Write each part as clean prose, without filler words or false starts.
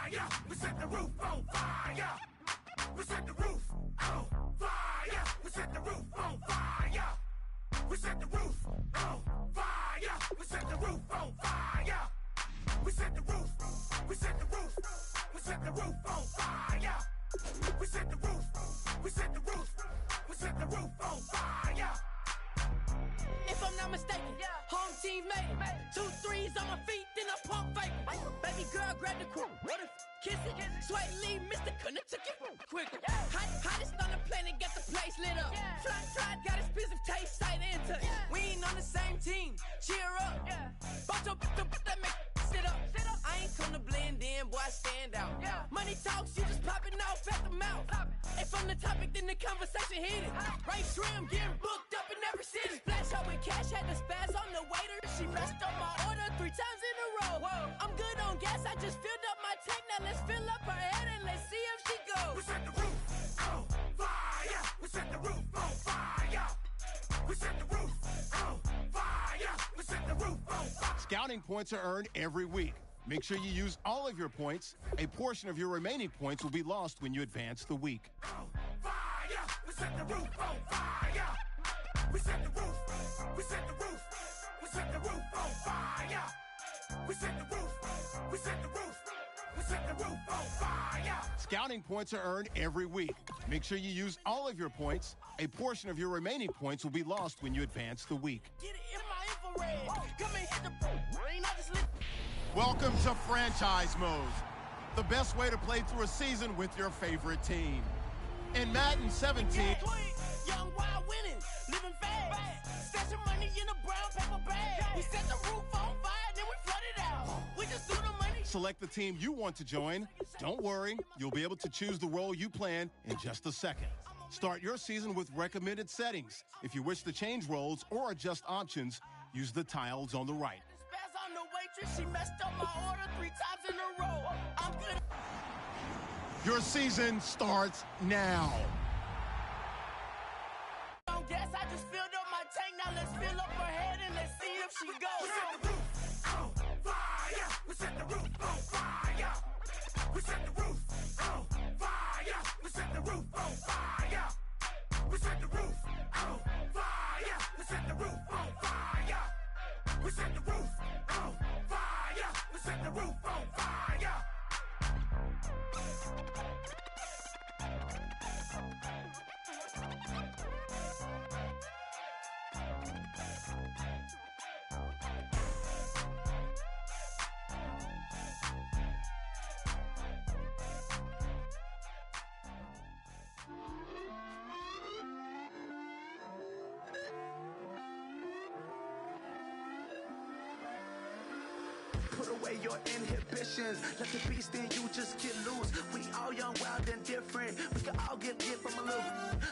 fire. We set the roof on fire. We set the roof on fire. We set the roof on fire. We set the roof on fire. We set the roof on fire. We set the roof. We set the roof. We set the roof on fire. We set the roof. We set the roof. We set the roof on fire. If I'm not mistaken, home team made it. 2 threes on my feet, then I pump fake. Baby girl, grab the crew. What if kiss it? Sweat leave, Mr. Couldn't took it quicker. Hottest on the planet, got the place lit up. Fly, got expensive taste, sight into. We ain't on the same team. Cheer up. Bunch of that make sit up. I ain't come to blend in, boy, I stand out. Money talks, you just popping off at the mouth. If I'm the topic, then the conversation heated. Right trim, getting booked up in every city. Splash out with cash, had to spaz on the waiter. She messed up my order 3 times in a row. I'm good on gas, I just filled up my tank. Now let's fill up her head and let's see if she goes. We set the roof on fire. We set the roof on fire. We set the roof on fire. We set the roof on fire. Scouting points are earned every week. Make sure you use all of your points. A portion of your remaining points will be lost when you advance the week. On fire. We set the roof on fire. We set the roof. We set the roof. We set the roof on fire. We set the roof. We set the roof. We set the roof on fire. Scouting points are earned every week. Make sure you use all of your points. A portion of your remaining points will be lost when you advance the week. Get it in my infrared. Come and hit the brain. I just lit. Welcome to Franchise Mode, the best way to play through a season with your favorite team. In Madden 17, Young, wild, winning, living fast. Stashing money in a brown paper bag. We set the roof on fire, then we flood it out. We just do the money. select the team you want to join. Don't worry, you'll be able to choose the role you plan in just a second. Start your season with recommended settings. If you wish to change roles or adjust options, use the tiles on the right. On the waitress, she messed up my order 3 times in a row. I'm good. Your season starts now. On gas, I just filled up my tank. Now let's fill up her head and let's see if she goes. We set the roof on fire. We set the roof on fire. We set the roof on fire. We set the roof on fire. We set the roof on fire. We set the roof on fire. We set the roof on fire. We set the roof on fire. Put away your inhibitions. Let the beast in you just get loose. We all young, wild, and different. We can all get lit from a little.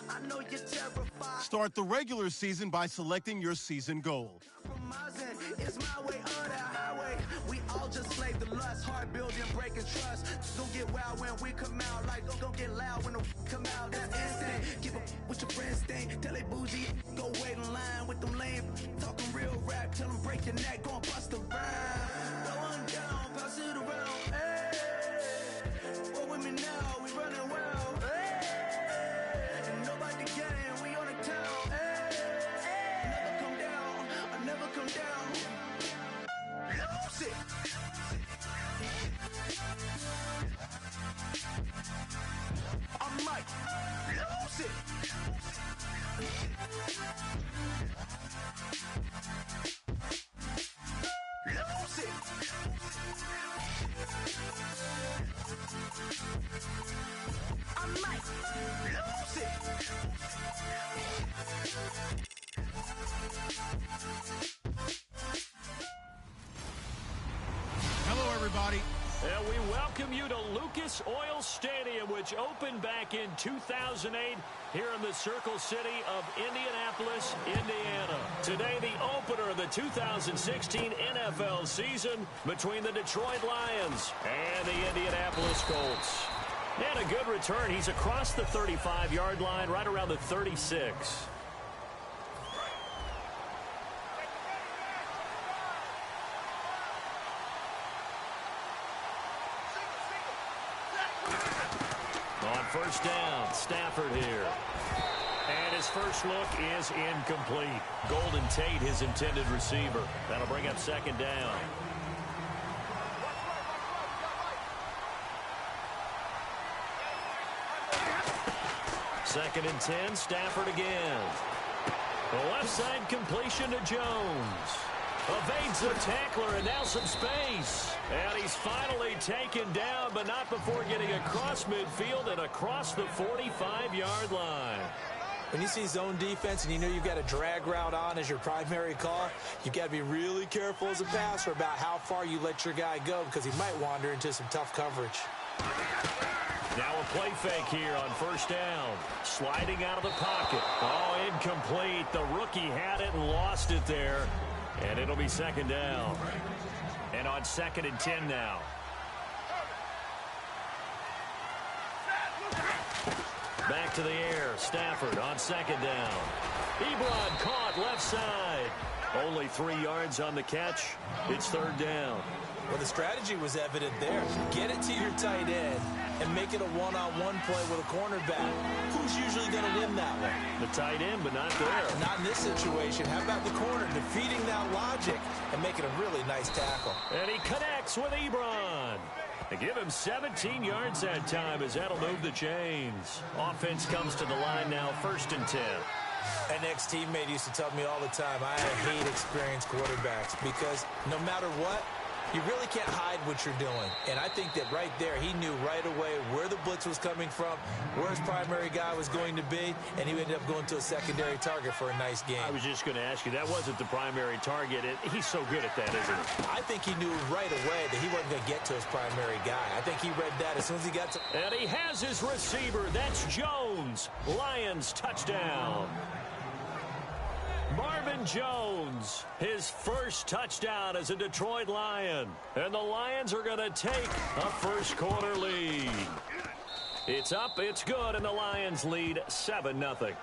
I know you're terrified. Start the regular season by selecting your season goal. Compromising. It's my way or the highway. We all just slave the lust. Hard building, breaking trust. Don't get wild when we come out. Like, don't get loud when the come out. That's instant. Give up what your friends think. Tell they bougie. Go wait in line with them lame. Talking real rap. Tell them break your neck. Go and bust a rhyme. Going down, pass it around. Hey, what with me now? We running wild. Hey, and nobody can. We on the town. Hey, never come down. I never come down. Lose it. I'm like, lose it. Lose it. I might lose it. Hello, everybody. And we welcome you to Lucas Oil Stadium, which opened back in 2008 here in the Circle City of Indianapolis, Indiana. Today, the opener of the 2016 NFL season between the Detroit Lions and the Indianapolis Colts. And a good return. He's across the 35-yard line, right around the 36. first down, Stafford here. And his first look is incomplete. Golden Tate, his intended receiver. That'll bring up second down. Second and 10, Stafford again. The left side completion to Jones. Evades the tackler and now some space. And he's finally taken down, but not before getting across midfield and across the 45-yard line. When you see zone defense and you know you've got a drag route on as your primary call, you've got to be really careful as a passer about how far you let your guy go because he might wander into some tough coverage. Now a play fake here on first down. Sliding out of the pocket. Oh, incomplete. The rookie had it and lost it there. And it'll be second down. And on second and 10 now. Back to the air. Stafford on second down. Ebron caught left side. Only 3 yards on the catch. It's third down. Well, the strategy was evident there. Get it to your tight end and make it a one-on-one play with a cornerback. Who's usually going to win that one? The tight end, but not there. Not in this situation. How about the corner defeating that logic and making a really nice tackle? And he connects with Ebron. They give him 17 yards that time as that'll move the chains. Offense comes to the line now, first and 10. An ex-teammate used to tell me all the time, I hate experienced quarterbacks because no matter what, you really can't hide what you're doing. And I think that right there, he knew right away where the blitz was coming from, where his primary guy was going to be, and he ended up going to a secondary target for a nice game. I was just going to ask you, that wasn't the primary target. He's so good at that, isn't he? I think he knew right away that he wasn't going to get to his primary guy. I think he read that as soon as he got to... And he has his receiver. That's Jones. Lions touchdown. Marvin Jones, his first touchdown as a Detroit Lion. And the Lions are going to take a first quarter lead. It's up, it's good, and the Lions lead 7-0.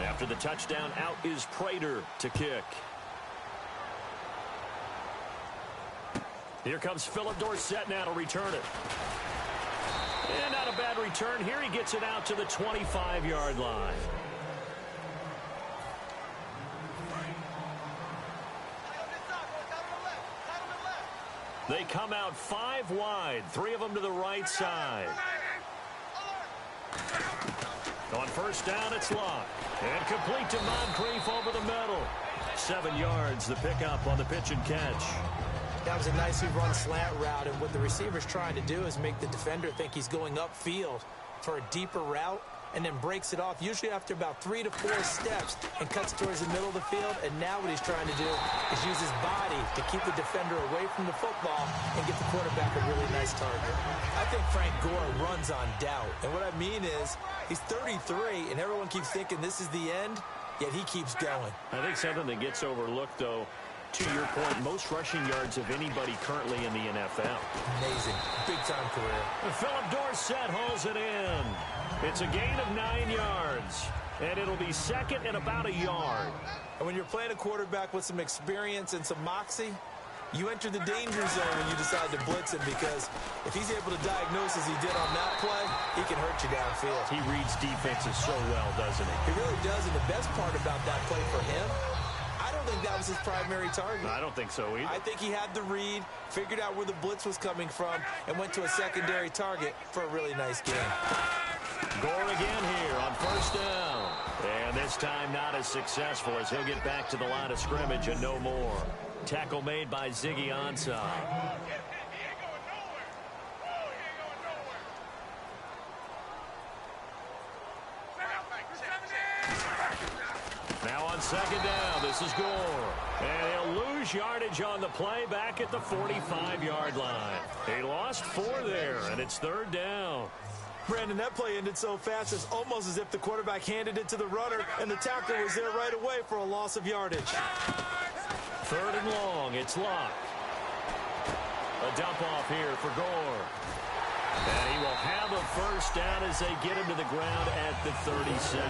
After the touchdown, out is Prater to kick. Here comes Philip Dorsett now to return it. And not a bad return. Here he gets it out to the 25-yard line. They come out 5 wide, 3 of them to the right side. On first down, it's locked. And complete to Moncrief over the middle. 7 yards, the pickup on the pitch and catch. That was a nicely run slant route, and what the receiver's trying to do is make the defender think he's going upfield for a deeper route, and then breaks it off, usually after about 3 to 4 steps, and cuts towards the middle of the field. And now what he's trying to do is use his body to keep the defender away from the football and get the quarterback a really nice target. I think Frank Gore runs on doubt, and what I mean is he's 33, and everyone keeps thinking this is the end, yet he keeps going. I think something that gets overlooked, though, to your point, most rushing yards of anybody currently in the NFL. Amazing. Big-time career. Philip Dorsett hauls it in. It's a gain of 9 yards, and it'll be second and about a yard. And when you're playing a quarterback with some experience and some moxie, you enter the danger zone when you decide to blitz him, because if he's able to diagnose as he did on that play, he can hurt you downfield. He reads defenses so well, doesn't he? He really does, and the best part about that play for him, I don't think that was his primary target. I don't think so either. I think he had the read, figured out where the blitz was coming from, and went to a secondary target for a really nice game. Gore again here on first down. And this time not as successful as he'll get back to the line of scrimmage and no more. Tackle made by Ziggy Ansah. Now on second down, this is Gore. And he'll lose yardage on the play back at the 45-yard line. He lost 4 there, and it's third down. Brandon, that play ended so fast, it's almost as if the quarterback handed it to the runner, and the tackler was there right away for a loss of yardage. Third and long, it's locked. A dump off here for Gore. And he will have a first down as they get him to the ground at the 37.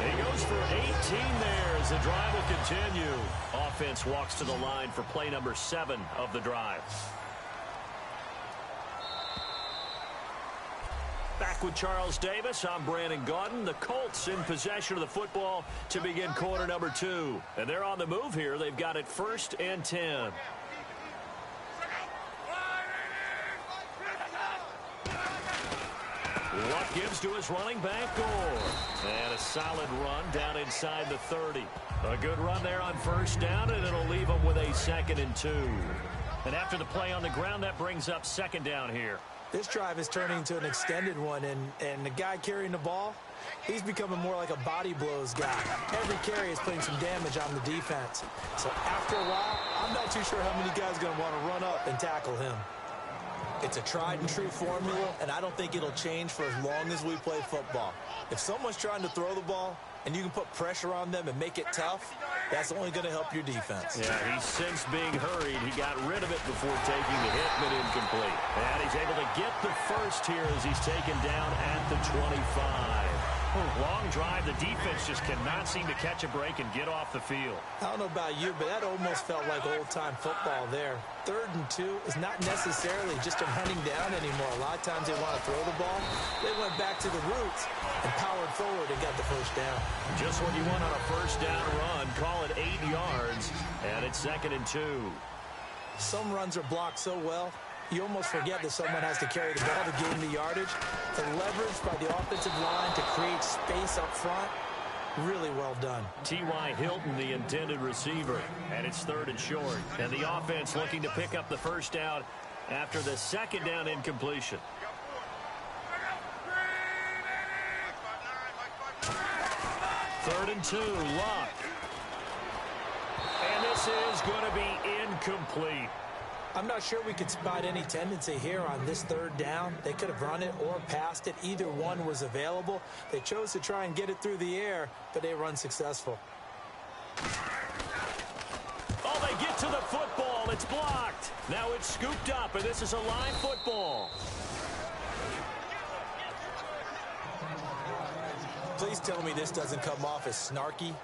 He goes for 18 there as the drive will continue. Offense walks to the line for play number 7 of the drive. Back with Charles Davis, I'm Brandon Gaudin. The Colts in possession of the football to begin quarter number 2. And they're on the move here. They've got it 1st and 10. Luck gives to his running back, Gore. And a solid run down inside the 30. A good run there on first down, and it'll leave him with a 2nd and 2. And after the play on the ground, that brings up 2nd down here. This drive is turning into an extended one, and the guy carrying the ball, he's becoming more like a body blows guy. Every carry is putting some damage on the defense. So after a while, I'm not too sure how many guys are going to want to run up and tackle him. It's a tried-and-true formula, and I don't think it'll change for as long as we play football. If someone's trying to throw the ball and you can put pressure on them and make it tough, that's only going to help your defense. Yeah, he's since being hurried. He got rid of it before taking the hit, but incomplete. And he's able to get the first here as he's taken down at the 25. Long drive. The defense just cannot seem to catch a break and get off the field. I don't know about you, but that almost felt like old-time football there. 3rd and 2 is not necessarily just a running down anymore. A lot of times they want to throw the ball. They went back to the roots and powered forward and got the first down. Just what you want on a first down run. Call it 8 yards, and it's 2nd and 2. Some runs are blocked so well, you almost forget that someone has to carry the ball to gain the yardage. The leverage by the offensive line to create space up front, really well done. T.Y. Hilton, the intended receiver, and it's 3rd and short. And the offense looking to pick up the first down after the 2nd down incompletion. 3rd and 2, Luck. And this is going to be incomplete. I'm not sure we could spot any tendency here on this 3rd down. They could have run it or passed it. Either one was available. They chose to try and get it through the air, but they were unsuccessful. Oh, they get to the football. It's blocked. Now it's scooped up, and this is a live football. Please tell me this doesn't come off as snarky.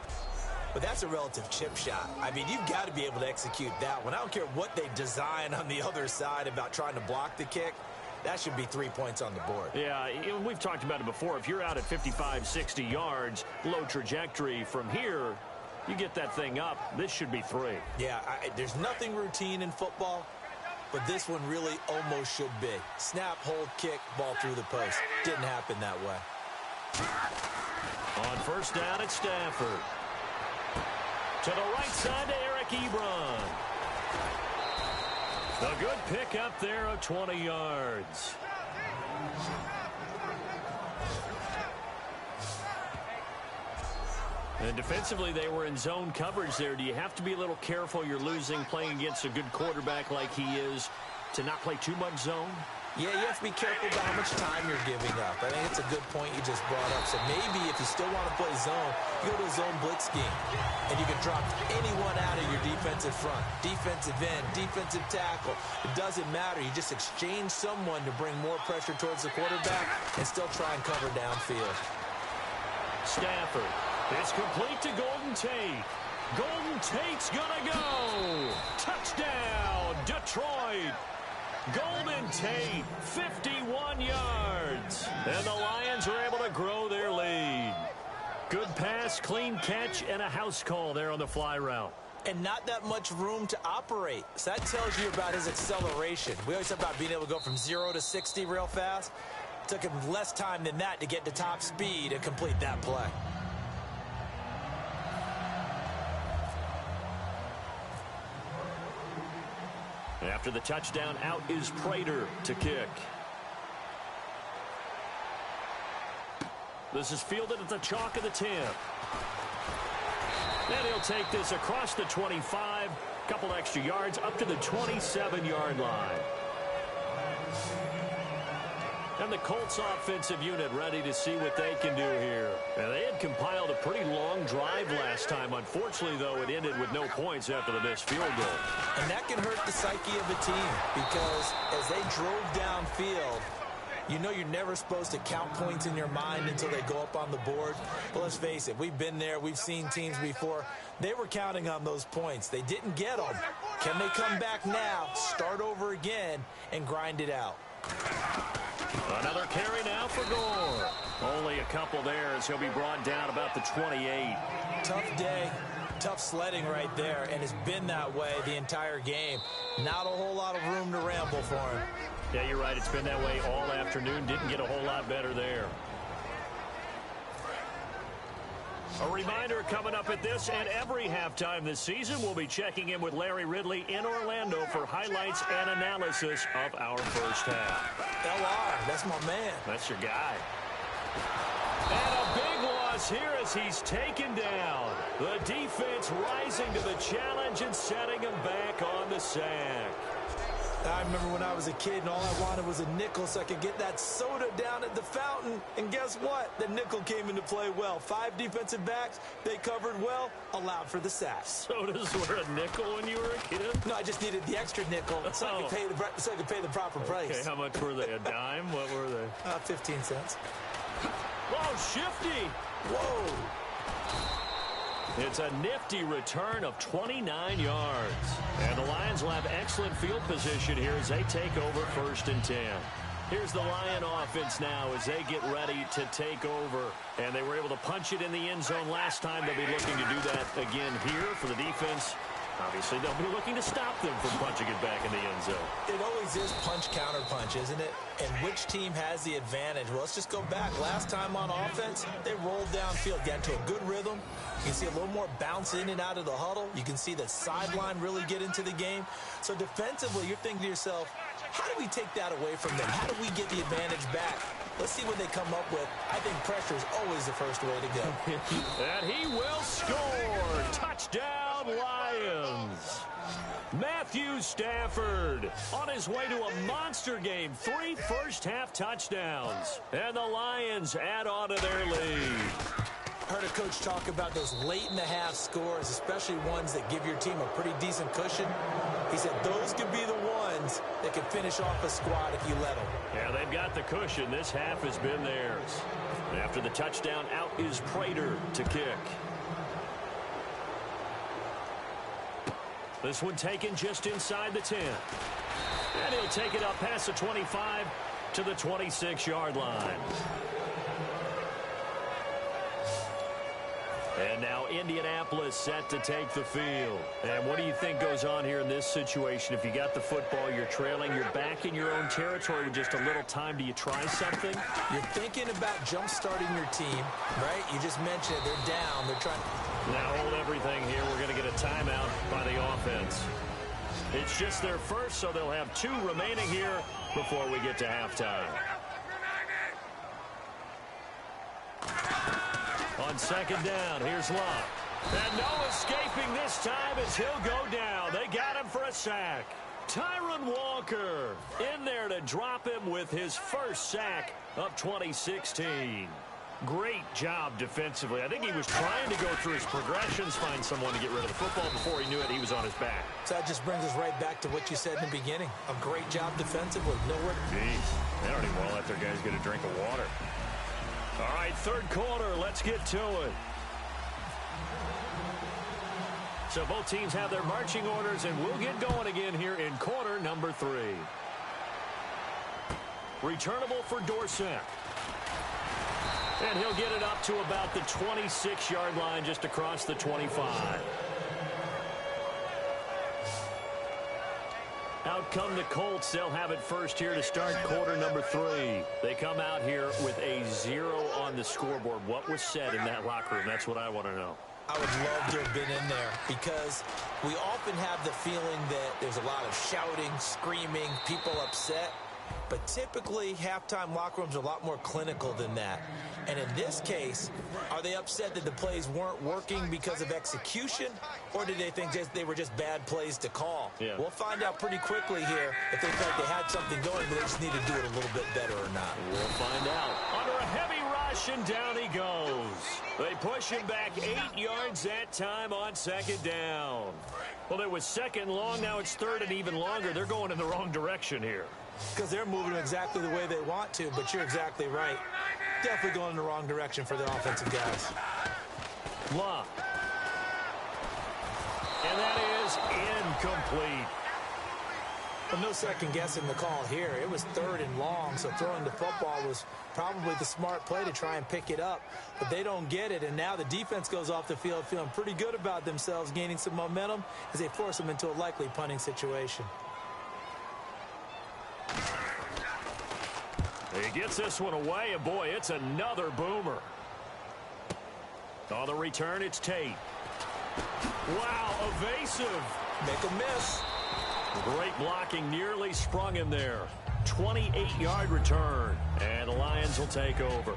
But that's a relative chip shot. I mean, you've got to be able to execute that one. I don't care what they design on the other side about trying to block the kick. That should be 3 points on the board. Yeah, we've talked about it before. If you're out at 55, 60 yards, low trajectory from here, you get that thing up. This should be 3. Yeah, there's nothing routine in football, but this one really almost should be. Snap, hold, kick, ball through the post. Didn't happen that way. On first down, it's Stafford. To the right side to Eric Ebron. A good pick up there of 20 yards. And defensively, they were in zone coverage there. Do you have to be a little careful? You're losing playing against a good quarterback like he is to not play too much zone? Yeah, you have to be careful about how much time you're giving up. I think it's a good point you just brought up. So maybe if you still want to play zone, you go to a zone blitz scheme. And you can drop anyone out of your defensive front. Defensive end, defensive tackle. It doesn't matter. You just exchange someone to bring more pressure towards the quarterback and still try and cover downfield. Stafford. It's complete to Golden Tate. Golden Tate's gonna go. Touchdown, Detroit. Golden Tate, 51 yards. And the Lions are able to grow their lead. Good pass, clean catch, and a house call there on the fly route. And not that much room to operate. So that tells you about his acceleration. We always talk about being able to go from 0 to 60 real fast. It took him less time than that to get to top speed and complete that play. After the touchdown, out is Prater to kick. This is fielded at the chalk of the 10. And he'll take this across the 25, couple extra yards, up to the 27-yard line. And the Colts offensive unit ready to see what they can do here. And they had compiled a pretty long drive last time. Unfortunately, though, it ended with no points after the missed field goal. And that can hurt the psyche of a team because as they drove downfield, You know you're never supposed to count points in your mind until they go up on the board. But let's face it, we've been there. We've seen teams before. They were counting on those points. They didn't get them. Can they come back now, start over again, and grind it out? Another carry now for Gore. Only a couple there as he'll be brought down about the 28. Tough day, tough sledding right there, and it's been that way the entire game. Not a whole lot of room to ramble for him. Yeah, you're right. It's been that way all afternoon. Didn't get a whole lot better there. A reminder coming up at this and every halftime this season, we'll be checking in with Larry Ridley in Orlando for highlights and analysis of our first half. LR, that's my man. That's your guy. And a big loss here as he's taken down. The defense rising to the challenge and setting him back on the sack. I remember when I was a kid and all I wanted was a nickel so I could get that soda down at the fountain. And guess what? The nickel came into play well. 5 defensive backs, they covered well, allowed for the sack. Sodas were a nickel when you were a kid? No, I just needed the extra nickel so I could pay the proper price. Okay, how much were they? A dime? What were they? 15 cents. Oh, shifty. Whoa. It's a nifty return of 29 yards. And the Lions will have excellent field position here as they take over 1st and 10. Here's the Lion offense now as they get ready to take over. And they were able to punch it in the end zone last time. They'll be looking to do that again here for the defense. Obviously, they'll be looking to stop them from punching it back in the end zone. It always is punch-counter-punch, isn't it? And which team has the advantage? Well, let's just go back. Last time on offense, they rolled downfield, got into a good rhythm. You can see a little more bounce in and out of the huddle. You can see the sideline really get into the game. So defensively, you're thinking to yourself, how do we take that away from them? How do we get the advantage back? Let's see what they come up with. I think pressure is always the first way to go. And he will score. Touchdown, Lions. Matthew Stafford on his way to a monster game. 3 first-half touchdowns. And the Lions add on to their lead. Heard a coach talk about those late-in-the-half scores, especially ones that give your team a pretty decent cushion. He said those could be the ones that can finish off a squad if you let them. Yeah, they've got the cushion. This half has been theirs. And after the touchdown, out is Prater to kick. This one taken just inside the 10. And he'll take it up past the 25 to the 26-yard line. And now Indianapolis set to take the field. And what do you think goes on here in this situation? If you got the football, you're trailing, you're back in your own territory with just a little time. Do you try something? You're thinking about jump-starting your team, right? You just mentioned it. They're down. They're trying. Now hold everything here. We're going to get a timeout by the offense. It's just their first, so they'll have 2 remaining here before we get to halftime. On 2nd down, here's Luck. And no escaping this time as he'll go down. They got him for a sack. Tyron Walker in there to drop him with his first sack of 2016. Great job defensively. I think he was trying to go through his progressions, find someone to get rid of the football. Before he knew it, he was on his back. So that just brings us right back to what you said in the beginning. A great job defensively. Nowhere. Jeez, they don't even want to let their guys get a drink of water. All right, 3rd quarter. Let's get to it. So both teams have their marching orders, and we'll get going again here in quarter number 3. Returnable for Dorsett. And he'll get it up to about the 26-yard line, just across the 25. Out come the Colts. They'll have it first here to start quarter number 3. They come out here with a 0 on the scoreboard. What was said in that locker room? That's what I want to know. I would love to have been in there because we often have the feeling that there's a lot of shouting, screaming, people upset. But typically, halftime locker rooms are a lot more clinical than that. And in this case, are they upset that the plays weren't working because of execution? Or did they think they were just bad plays to call? Yeah. We'll find out pretty quickly here if they felt they had something going, but they just need to do it a little bit better or not. We'll find out. Under a heavy rush, and down he goes. They push him back 8 yards that time on 2nd down. Well, it was 2nd long. Now it's 3rd and even longer. They're going in the wrong direction here. because they're moving exactly the way they want to, but you're exactly right. Definitely going in the wrong direction for the offensive guys. Love. And that is incomplete. Well, no second guessing the call here. It was 3rd and long, so throwing the football was probably the smart play to try and pick it up. But they don't get it, and now the defense goes off the field feeling pretty good about themselves, gaining some momentum as they force them into a likely punting situation. He gets this one away, and boy, it's another boomer. On the return, it's Tate. Wow, evasive. Make a miss. Great blocking, nearly sprung him there. 28-yard return, and the Lions will take over.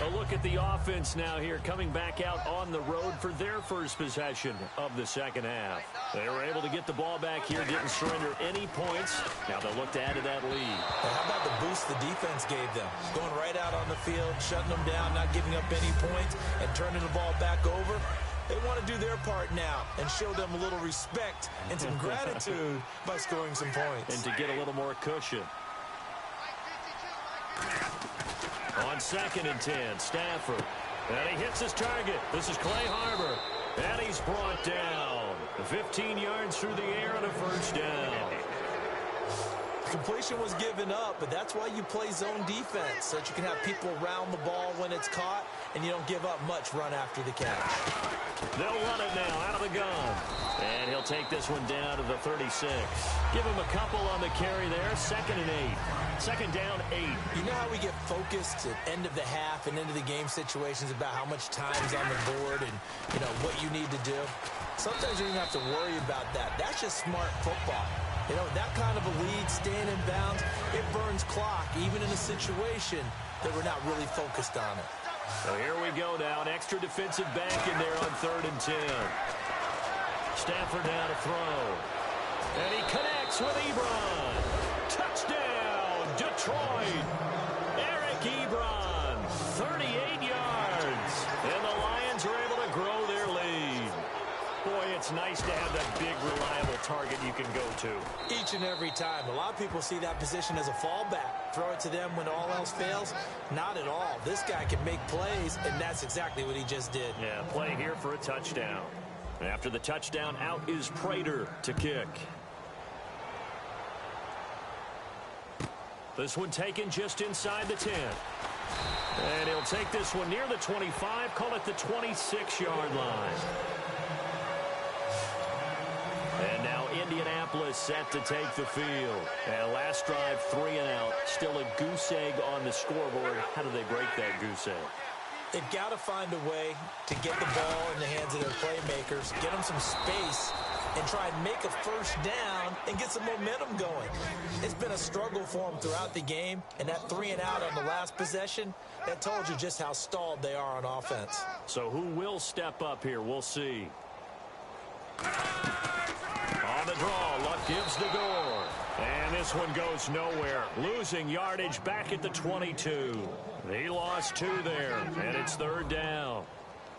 A look at the offense now here, coming back out on the road for their first possession of the second half. They were able to get the ball back here, didn't surrender any points. Now they'll look to add to that lead. Well, how about the boost the defense gave them? Going right out on the field, shutting them down, not giving up any points, and turning the ball back over. They want to do their part now and show them a little respect and some gratitude by scoring some points. And to get a little more cushion. On 2nd and 10, Stafford. And he hits his target. This is Clay Harbor. And he's brought down. 15 yards through the air and a first down. Completion was given up, but that's why you play zone defense, so that you can have people around the ball when it's caught, and you don't give up much run after the catch. They'll run it now out of the gun. And he'll take this one down to the 36. Give him a couple on the carry there. 2nd and 8. Second down, 8. You know how we get focused at end of the half and into the game situations about how much time's on the board and, you know, what you need to do? Sometimes you don't have to worry about that. That's just smart football. You know, that kind of a lead, staying in bounds, it burns clock, even in a situation that we're not really focused on it. So here we go now, an extra defensive back in there on 3rd and 10. Stafford now to throw. And he connects with Ebron. Touchdown, Detroit. Eric Ebron, 38 yards. And the Lions are able to grow their lead. Boy, it's nice to have that big, reliable target you can go to. Each and every time. A lot of people see that position as a fallback. Throw it to them when all else fails. Not at all. This guy can make plays, and that's exactly what he just did. Yeah, play here for a touchdown. After the touchdown, out is Prater to kick. This one taken just inside the 10. And he'll take this one near the 25, call it the 26-yard line. And now Indianapolis set to take the field. And last drive, 3 and out. Still a goose egg on the scoreboard. How do they break that goose egg? They've got to find a way to get the ball in the hands of their playmakers, get them some space, and try and make a first down and get some momentum going. It's been a struggle for them throughout the game, and that 3 and out on the last possession, that told you just how stalled they are on offense. So who will step up here? We'll see. On the draw, Luck gives the door. And this one goes nowhere. Losing yardage back at the 22. He lost 2 there, and it's 3rd down.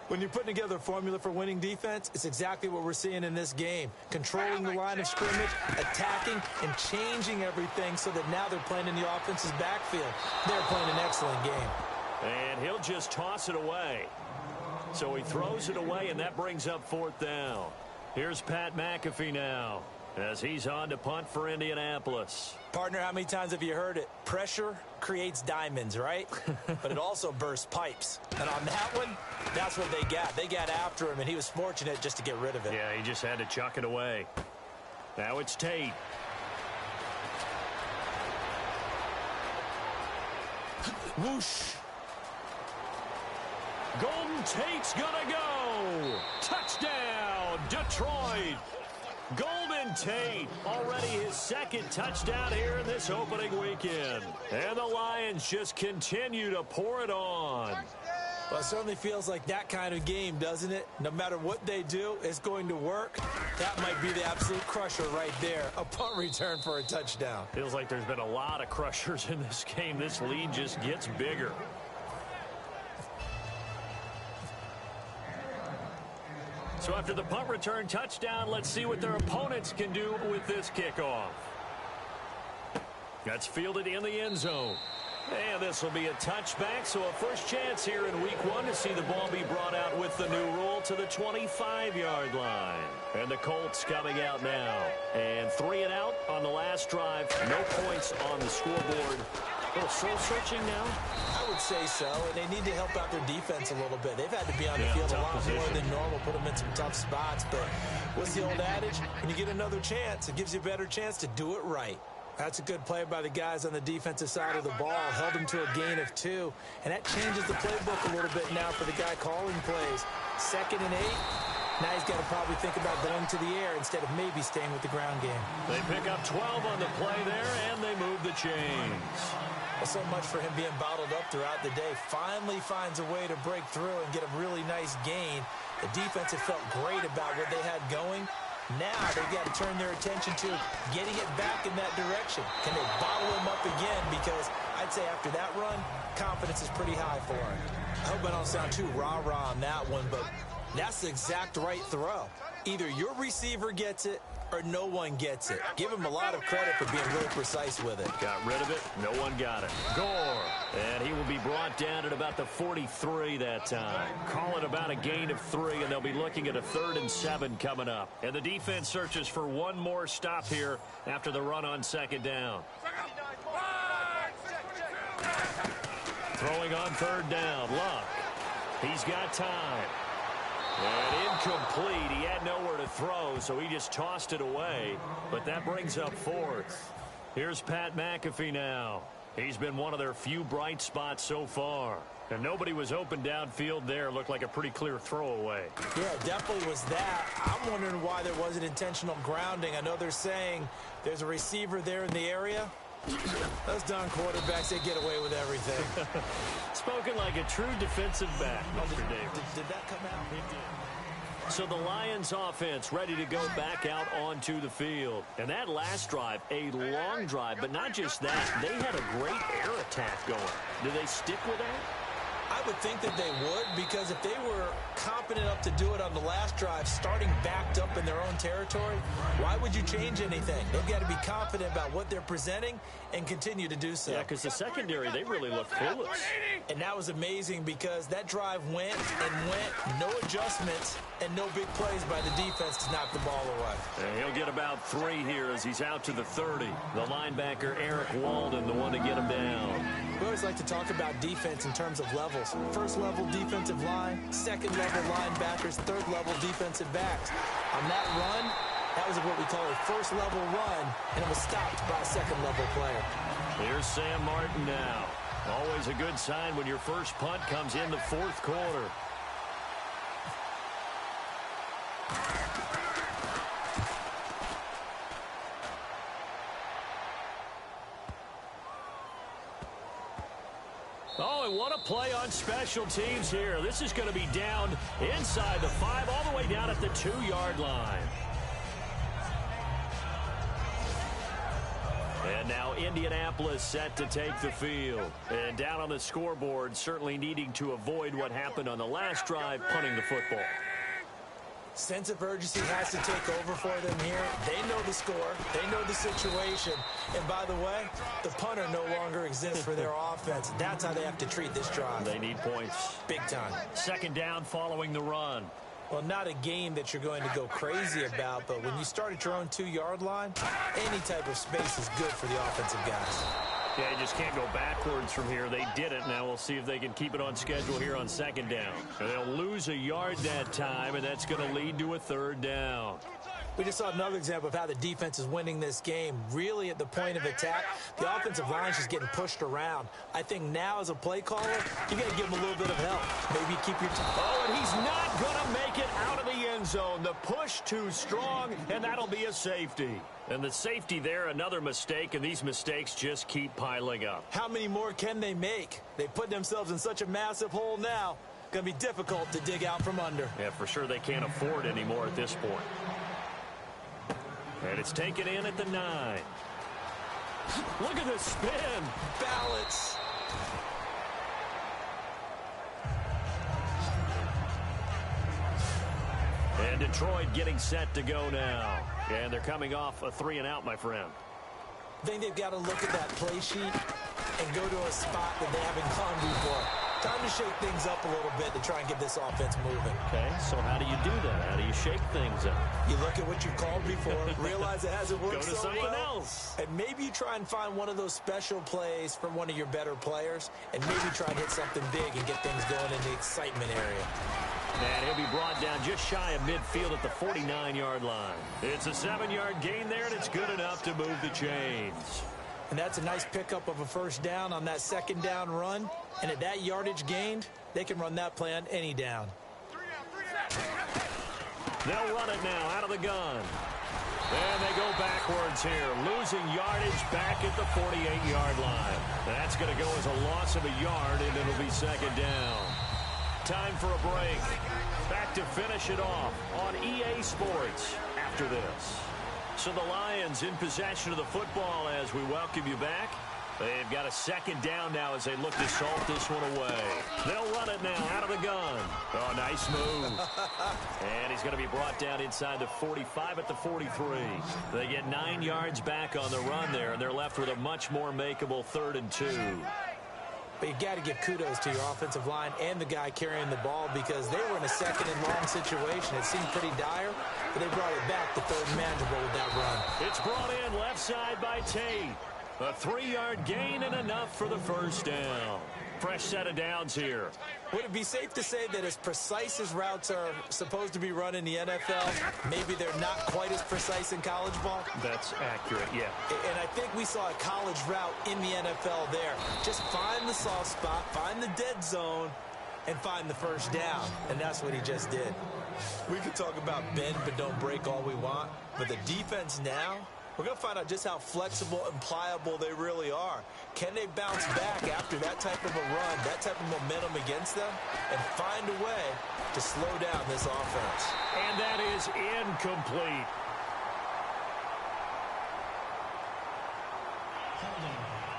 When you're putting together a formula for winning defense, it's exactly what we're seeing in this game. Controlling the line of scrimmage, attacking, and changing everything so that now they're playing in the offense's backfield. They're playing an excellent game. And he'll just toss it away. So he throws it away, and that brings up 4th down. Here's Pat McAfee now as he's on to punt for Indianapolis. Partner, how many times have you heard it? Pressure creates diamonds, right? But it also bursts pipes. And on that one, that's what they got. They got after him, and he was fortunate just to get rid of it. Yeah, he just had to chuck it away. Now it's Tate. Whoosh. Golden Tate's gonna go. Touchdown, Detroit. Golden Tate, already his 2nd touchdown here in this opening weekend. And the Lions just continue to pour it on. Well, it certainly feels like that kind of game, doesn't it? No matter what they do, it's going to work. That might be the absolute crusher right there. A punt return for a touchdown. Feels like there's been a lot of crushers in this game. This lead just gets bigger. So after the punt return touchdown, let's see what their opponents can do with this kickoff. That's fielded in the end zone. And this will be a touchback, so a first chance here in week 1 to see the ball be brought out with the new rule to the 25-yard line. And the Colts coming out now. And 3 and out on the last drive. No points on the scoreboard. A little soul-searching now? I would say so, and they need to help out their defense a little bit. They've had to be on the field a lot more than normal, put them in some tough spots. But what's the old adage? When you get another chance, it gives you a better chance to do it right. That's a good play by the guys on the defensive side of the ball. Held him to a gain of 2. And that changes the playbook a little bit now for the guy calling plays. 2nd and 8. Now he's got to probably think about going to the air instead of maybe staying with the ground game. They pick up 12 on the play there, and they move the chains. Well, so much for him being bottled up throughout the day. Finally finds a way to break through and get a really nice gain. The defense had felt great about what they had going. Now they've got to turn their attention to getting it back in that direction. Can they bottle him up again? Because I'd say after that run, confidence is pretty high for him. I hope I don't sound too rah-rah on that one, but that's the exact right throw. Either your receiver gets it or no one gets it. Give him a lot of credit for being really precise with it. Got rid of it. No one got it. Gore. And he will be brought down at about the 43 that time. Call it about a gain of 3, and they'll be looking at a 3rd and 7 coming up. And the defense searches for one more stop here after the run on 2nd down. Throwing on 3rd down. Luck. He's got time. And incomplete. He had nowhere to throw, so he just tossed it away. But that brings up 4th. Here's Pat McAfee now. He's been one of their few bright spots so far. And nobody was open downfield there. Looked like a pretty clear throwaway. Yeah, it definitely was that. I'm wondering why there wasn't intentional grounding. I know they're saying there's a receiver there in the area. Those darn quarterbacks, they get away with everything. Spoken like a true defensive back, Mr. Davis. Did that come out? It did. So the Lions offense ready to go back out onto the field. And that last drive, a long drive, but not just that. They had a great air attack going. Do they stick with that? I would think that they would, because if they were competent enough to do it on the last drive, starting backed up in their own territory, why would you change anything? They've got to be confident about what they're presenting and continue to do so. Yeah, because the secondary, they really look clueless. And that was amazing because that drive went and went, no adjustments, and no big plays by the defense to knock the ball away. And he'll get about 3 here as he's out to the 30. The linebacker, Eric Walden, the one to get him down. We always like to talk about defense in terms of levels. First level defensive line, second level linebackers, third level defensive backs. On that run, that was what we call a first level run, and it was stopped by a second level player. Here's Sam Martin now. Always a good sign when your first punt comes in the 4th quarter. Oh, and what a play on special teams here. This is going to be down inside the 5, all the way down at the 2-yard line. And now Indianapolis set to take the field. And down on the scoreboard, certainly needing to avoid what happened on the last drive, punting the football. Sense of urgency has to take over for them here. They know the score. They know the situation. And by the way, the punter no longer exists for their offense. That's how they have to treat this drive. They need points. Big time. 2nd down following the run. Well, not a game that you're going to go crazy about, but when you start at your own 2-yard line, any type of space is good for the offensive guys. Yeah, you just can't go backwards from here. They did it. Now we'll see if they can keep it on schedule here on 2nd down. And they'll lose a yard that time, and that's going to lead to a 3rd down. We just saw another example of how the defense is winning this game. Really at the point of attack, the offensive line is just getting pushed around. I think now as a play caller, you got to give him a little bit of help. Maybe keep your time. Oh, and he's not going to make it out of the end zone. The push too strong, and that'll be a safety. And the safety there, another mistake, and these mistakes just keep piling up. How many more can they make? They put themselves in such a massive hole now. Going to be difficult to dig out from under. Yeah, for sure they can't afford anymore at this point. And it's taken in at the 9. Look at the spin. Balance. And Detroit getting set to go now. And they're coming off a 3 and out, my friend. I think they've got to look at that play sheet and go to a spot that they haven't gone before. Time to shake things up a little bit to try and get this offense moving. Okay, so how do you do that? How do you shake things up? You look at what you've called before, realize it hasn't worked Go to so something well, else. and maybe you try and find one of those special plays from one of your better players, and maybe try and hit something big and get things going in the excitement area. And he'll be brought down just shy of midfield at the 49-yard line. It's a 7-yard gain there, and it's good enough to move the chains. And that's a nice pickup of a first down on that second down run. And at that yardage gained, they can run that play on any down. They'll run it now out of the gun. And they go backwards here, losing yardage back at the 48-yard line. That's going to go as a loss of a yard, and it'll be second down. Time for a break. Back to finish it off on EA Sports after this. So the Lions in possession of the football as we welcome you back. They've got a second down now as they look to salt this one away. They'll run it now out of the gun. Oh, nice move. And he's going to be brought down inside the 45 at the 43. They get 9 yards back on the run there, and they're left with a much more makeable 3rd and 2. But you got to give kudos to your offensive line and the guy carrying the ball because they were in a second and long situation. It seemed pretty dire, but they brought it back to 3rd and manageable with that run. It's brought in left side by Tate. A 3-yard gain and enough for the first down. Fresh set of downs here. Would it be safe to say that as precise as routes are supposed to be run in the NFL, maybe they're not quite as precise in college ball? That's accurate, yeah. And I think we saw a college route in the NFL there. Just find the soft spot, find the dead zone, and find the first down. And that's what he just did. We could talk about bend but don't break all we want, but the defense now, we're going to find out just how flexible and pliable they really are. Can they bounce back after that type of a run, that type of momentum against them, and find a way to slow down this offense? And that is incomplete.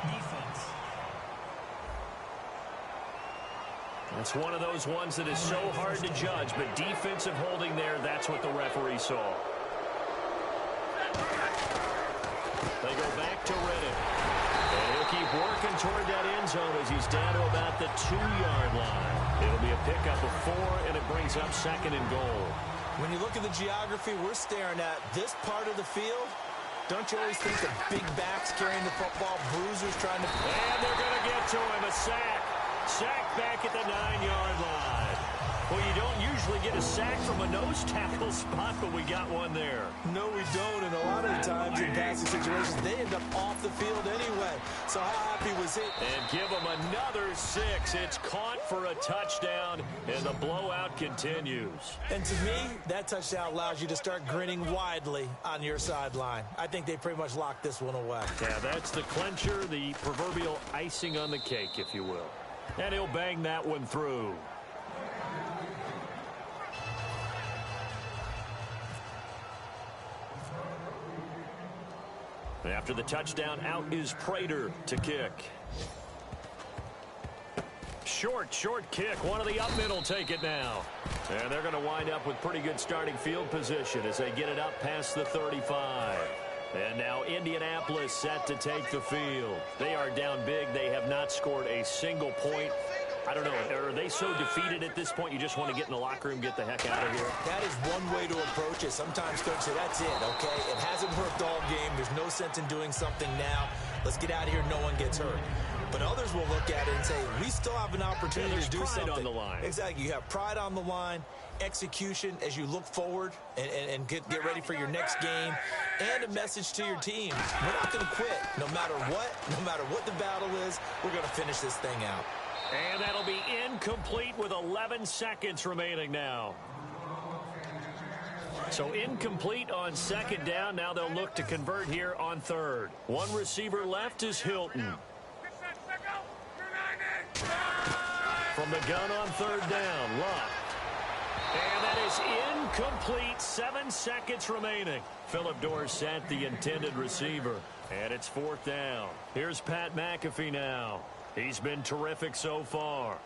Defense. It's one of those ones that is so hard to judge, but defensive holding there, that's what the referee saw. They go back to Riddick. And he'll keep working toward that end zone as he's down to about the 2-yard line. It'll be a pickup of 4, and it brings up 2nd and goal. When you look at the geography we're staring at, this part of the field, don't you always think the big backs carrying the football, bruisers trying to... And they're going to get to him. A sack. Sack back at the 9-yard line. Well, you don't usually get a sack from a nose tackle spot, but we got one there. No, we don't, and a lot of the times in passing situations, they end up off the field anyway. So how happy was it? And give them another 6. It's caught for a touchdown, and the blowout continues. And to me, that touchdown allows you to start grinning widely on your sideline. I think they pretty much locked this one away. Yeah, that's the clincher, the proverbial icing on the cake, if you will. And he'll bang that one through. After the touchdown, out is Prater to kick. Short kick. One of the up men will take it now. And they're going to wind up with pretty good starting field position as they get it up past the 35. And now Indianapolis set to take the field. They are down big. They have not scored a single point. I don't know. Are they so defeated at this point you just want to get in the locker room, get the heck out of here? That is one way to approach it. Sometimes coaches say, that's it, okay? It hasn't worked all game. There's no sense in doing something now. Let's get out of here. No one gets hurt. But others will look at it and say, we still have an opportunity to do something. Pride on the line. Exactly. You have pride on the line, execution as you look forward and get ready for your next game, and a message to your team. We're not going to quit. No matter what the battle is, we're going to finish this thing out. And that'll be incomplete with 11 seconds remaining now. So incomplete on 2nd down. Now they'll look to convert here on 3rd. One receiver left is Hilton. From the gun on 3rd down, Luck. And that is incomplete. 7 seconds remaining. Phillip Dorsett, the intended receiver. And it's 4th down. Here's Pat McAfee now. He's been terrific so far.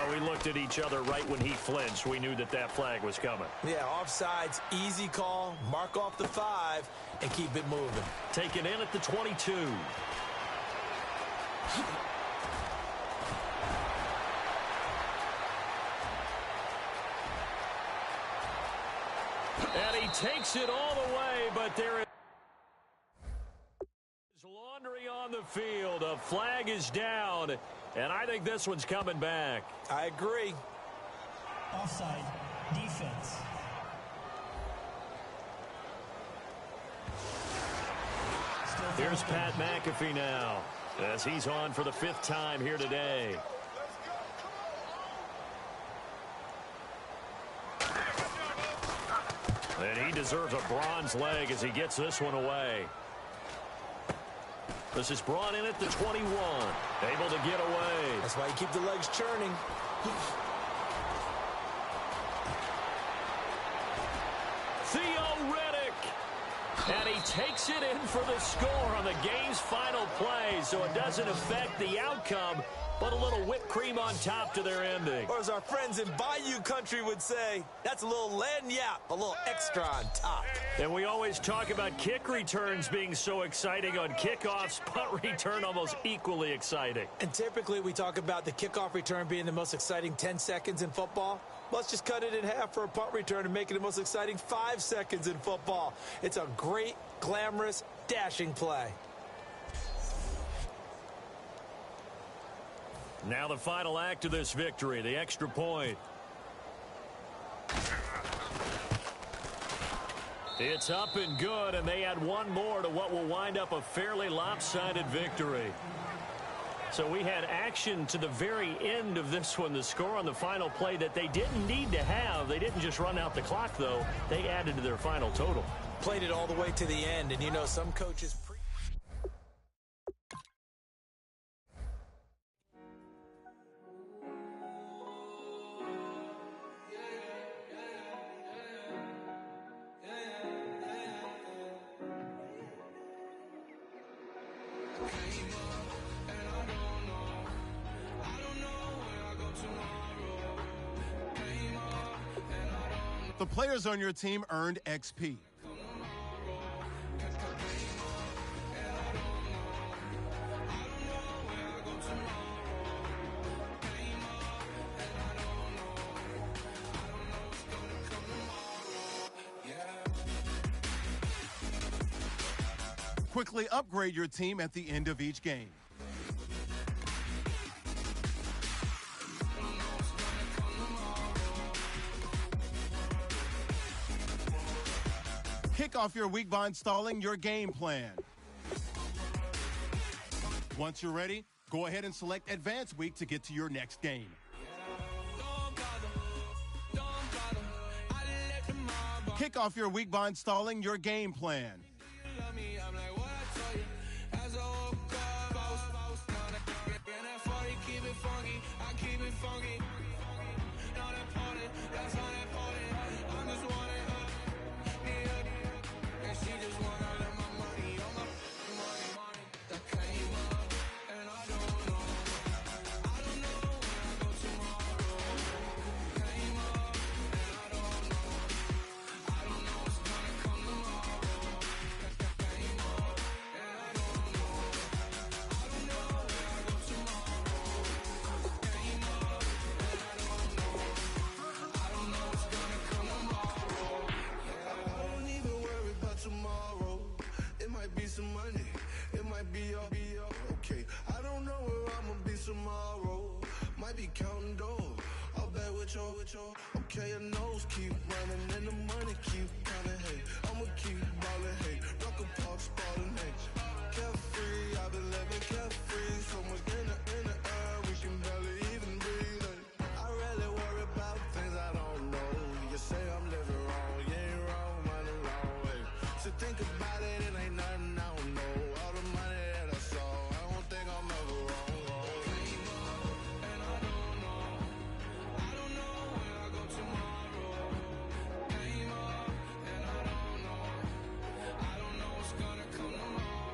Yeah, we looked at each other right when he flinched. We knew that that flag was coming. Yeah, offsides, easy call, mark off the 5, and keep it moving. Taken in at the 22. And he takes it all the way, but there is laundry on the field. A flag is down, and I think this one's coming back. I agree. Offside, defense. Here's Pat McAfee now, as he's on for the 5th time here today. And he deserves a bronze leg as he gets this one away. This is brought in at the 21. Able to get away. That's why you keep the legs churning. Theo Riddick. And he takes it in for the score on the game's final play, so it doesn't affect the outcome, but a little whipped cream on top to their ending. Or as our friends in Bayou Country would say, that's a little lagniappe, a little extra on top. And we always talk about kick returns being so exciting on kickoffs, punt return almost equally exciting. And typically we talk about the kickoff return being the most exciting 10 seconds in football. Let's just cut it in half for a punt return and make it the most exciting 5 seconds in football. It's a great, glamorous, dashing play. Now the final act of this victory, the extra point. It's up and good, and they add one more to what will wind up a fairly lopsided victory. So we had action to the very end of this one, the score on the final play that they didn't need to have. They didn't just run out the clock, though. They added to their final total. Played it all the way to the end, and you know some coaches... The players on your team earned XP. Quickly upgrade your team at the end of each game. Kick off your week by installing your game plan. Once you're ready, go ahead and select Advanced Week to get to your next game. Kick off your week by installing your game plan. Okay, I don't know where I'ma be tomorrow. Might be counting dough. I'll bet with your. Okay, your nose keep running and the money keep coming. Hey, I'ma keep ballin'. Hey, rock a park, spallin'. Hey, carefree, I've been living carefree. So much in the air, we can barely even breathe. Hey, I rarely worry about things I don't know. You say I'm living wrong, you ain't wrong, money wrong. Hey, so think about it, it ain't nothing I don't know. All the money that I saw, I don't think I'm ever wrong. And I don't know where I go tomorrow. Came up, and I don't know what's gonna come tomorrow.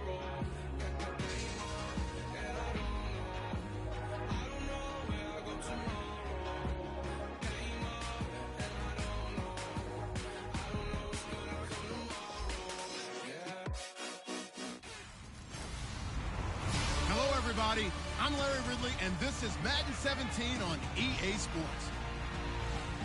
everybody. I'm Larry Ridley, and this is Madden 17 on EA Sports.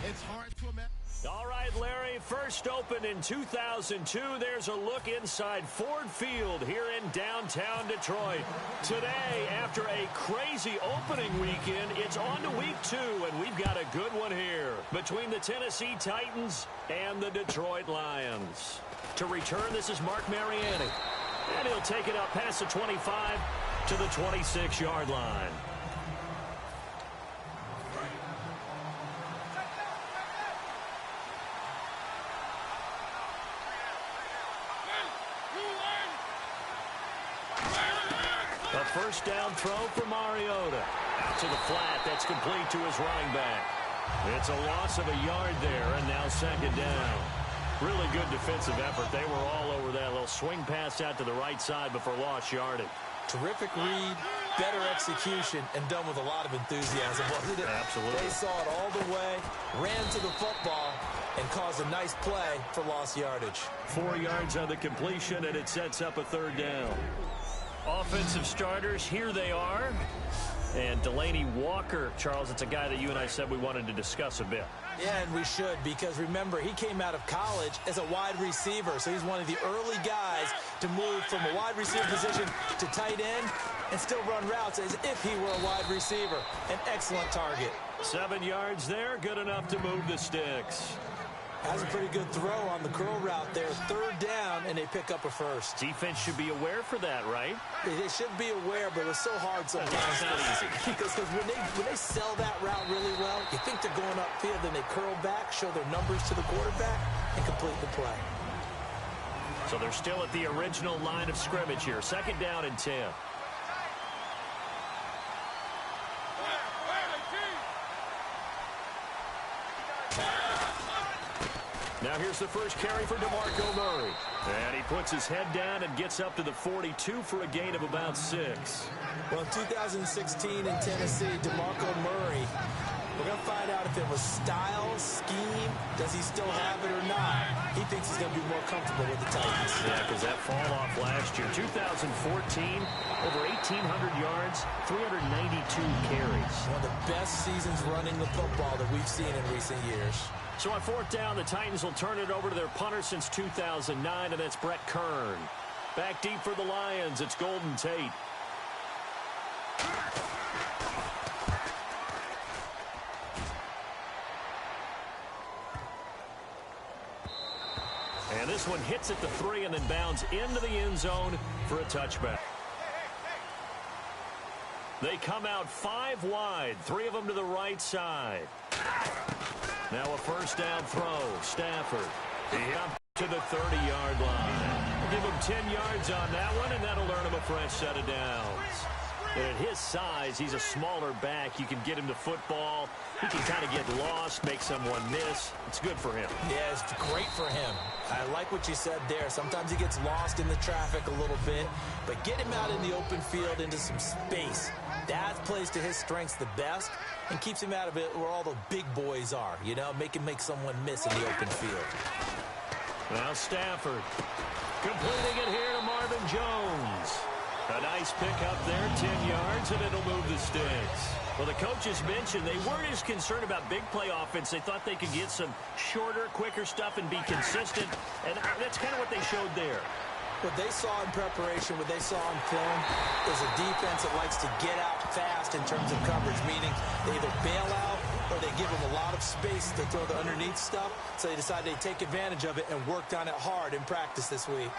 It's hard to imagine. All right, Larry, first opened in 2002. There's a look inside Ford Field here in downtown Detroit. Today, after a crazy opening weekend, it's on to week 2, and we've got a good one here between the Tennessee Titans and the Detroit Lions. To return, this is Mark Mariani, and he'll take it up past the 25 to the 26-yard line. A first down throw for Mariota. Out to the flat. That's complete to his running back. It's a loss of a yard there, and now second down. Really good defensive effort. They were all over that little swing pass out to the right side, but for lost yardage. Terrific read, better execution, and done with a lot of enthusiasm, wasn't it? Absolutely. They saw it all the way, ran to the football, and caused a nice play for lost yardage. 4 yards on the completion, and it sets up a third down. Offensive starters, here they are. And Delaney Walker, Charles, it's a guy that you and I said we wanted to discuss a bit. Yeah, and we should, because remember, he came out of college as a wide receiver, so he's one of the early guys to move from a wide receiver position to tight end and still run routes as if he were a wide receiver. An excellent target. 7 yards there, good enough to move the sticks. Has a pretty good throw on the curl route there. Third down, and they pick up a first. Defense should be aware for that, right? They should be aware, but it's so hard sometimes. It's not easy. Because when they sell that route really well, you think they're going upfield, then they curl back, show their numbers to the quarterback, and complete the play. So they're still at the original line of scrimmage here. Second down and 10. Now here's the first carry for DeMarco Murray. And he puts his head down and gets up to the 42 for a gain of about 6. Well, in 2016 in Tennessee, DeMarco Murray, we're going to find out if it was style, scheme, does he still have it or not. He thinks he's going to be more comfortable with the Titans. Yeah, because that fall off last year, 2014, over 1,800 yards, 392 carries. One of the best seasons running the football that we've seen in recent years. So on fourth down, the Titans will turn it over to their punter since 2009, and that's Brett Kern. Back deep for the Lions, it's Golden Tate. And this one hits at the 3 and then bounds into the end zone for a touchback. They come out 5 wide, 3 of them to the right side. Now a first down throw. Stafford. Up to the 30-yard line. We'll give him 10 yards on that one, and that'll earn him a fresh set of downs. And at his size, he's a smaller back. You can get him to football. He can kind of get lost, make someone miss. It's good for him. Yeah, it's great for him. I like what you said there. Sometimes he gets lost in the traffic a little bit, but get him out in the open field into some space. That plays to his strengths the best and keeps him out of it where all the big boys are, you know, make someone miss in the open field. Now Stafford completing it here to Marvin Jones. A nice pick up there, 10 yards, and it'll move the sticks. Well, the coaches mentioned they weren't as concerned about big play offense. They thought they could get some shorter, quicker stuff and be consistent, and that's kind of what they showed there. What they saw in preparation, what they saw in film, is a defense that likes to get out fast in terms of coverage, meaning they either bail out or they give them a lot of space to throw the underneath stuff, so they decided they'd take advantage of it and worked on it hard in practice this week.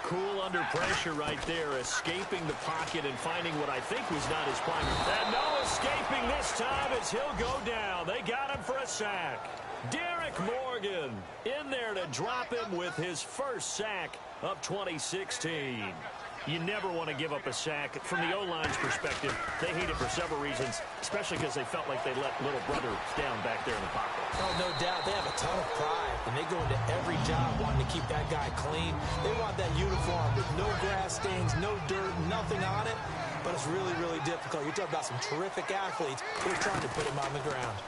Cool under pressure right there, escaping the pocket and finding what I think was not his primary. And no escaping this time as he'll go down. They got him for a sack. Derek Morgan in there to drop him with his first sack of 2016. You never want to give up a sack. From the O-line's perspective, they hate it for several reasons, especially because they felt like they let little brother down back there in the pocket. Oh, no doubt. They have a ton of pride, and they go into every job wanting to keep that guy clean. They want that uniform with no grass stains, no dirt, nothing on it, but it's really, really difficult. You're talking about some terrific athletes who are trying to put him on the ground.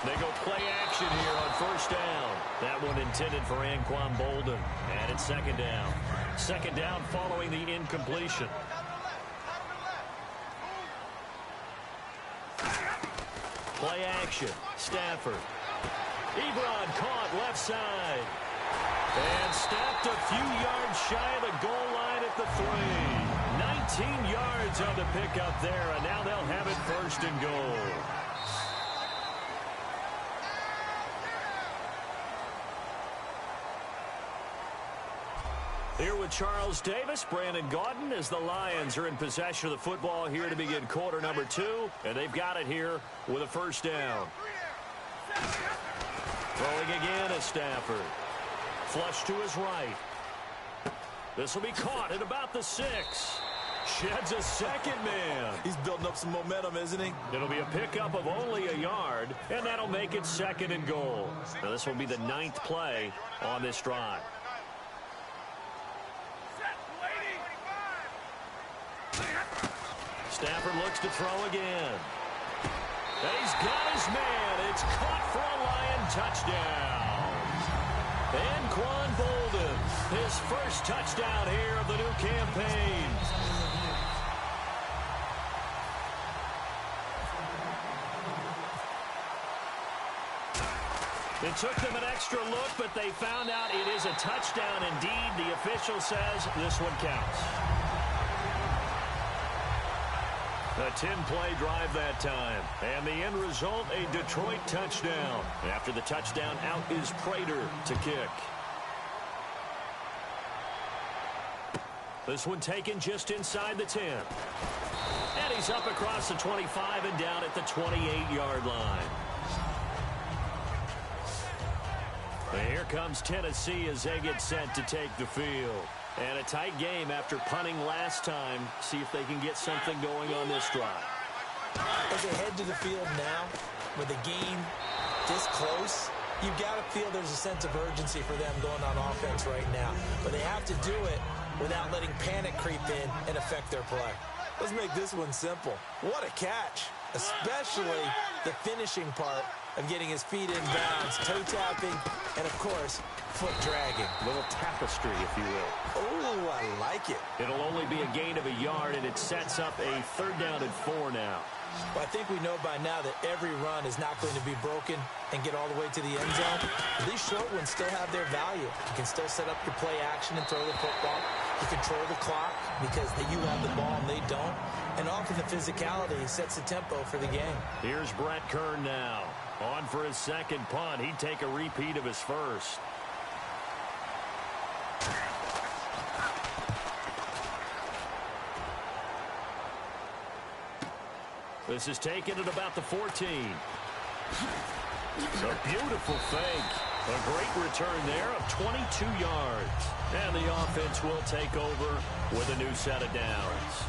They go play action here on first down. That one intended for Anquan Bolden. And it's second down. Second down following the incompletion. Play action. Stafford. Ebron caught left side. And stopped a few yards shy of the goal line at the 3. 19 yards on the pickup there, and now they'll have it first and goal. Here with Charles Davis, Brandon Gaudin, as the Lions are in possession of the football here to begin quarter number 2, and they've got it here with a first down. Throwing again is Stafford. Flush to his right. This will be caught at about the 6. Sheds a second man. He's building up some momentum, isn't he? It'll be a pickup of only a yard, and that'll make it second and goal. Now this will be the 9th play on this drive. Stafford looks to throw again. And he's got his man. It's caught for a Lion touchdown. And Quan Bolden, his first touchdown here of the new campaign. It took them an extra look, but they found out it is a touchdown indeed. The official says this one counts. A 10-play drive that time. And the end result, a Detroit touchdown. After the touchdown, out is Prater to kick. This one taken just inside the 10. And he's up across the 25 and down at the 28-yard line. And here comes Tennessee as they get set to take the field. And a tight game after punting last time. See if they can get something going on this drive. As they head to the field now, with the game this close, you've got to feel there's a sense of urgency for them going on offense right now. But they have to do it without letting panic creep in and affect their play. Let's make this one simple. What a catch, especially the finishing part of getting his feet in bounds, toe tapping, and of course, foot dragging. A little tapestry, if you will. Oh, I like it. It'll only be a gain of a yard, and it sets up a 3rd down and 4 now. Well, I think we know by now that every run is not going to be broken and get all the way to the end zone. But these short ones still have their value. You can still set up your play action and throw the football. You control the clock because you have the ball and they don't. And often the physicality sets the tempo for the game. Here's Brett Kern now. On for his second punt. He'd take a repeat of his first. This is taken at about the 14. A beautiful fake. A great return there of 22 yards. And the offense will take over with a new set of downs.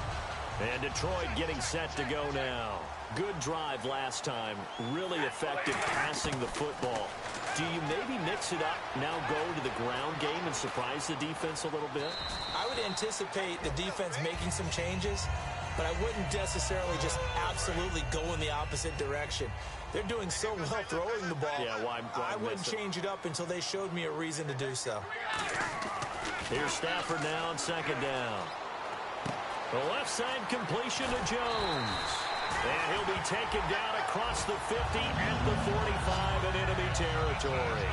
And Detroit getting set to go now. Good drive last time. Really effective passing the football. Do you maybe mix it up, now go to the ground game and surprise the defense a little bit? I would anticipate the defense making some changes, but I wouldn't necessarily just absolutely go in the opposite direction. They're doing so well throwing the ball. Yeah, why I wouldn't change it up until they showed me a reason to do so. Here's Stafford now on 2nd down. The left side completion to Jones. And he'll be taken down across the 50 at the 45 in enemy territory.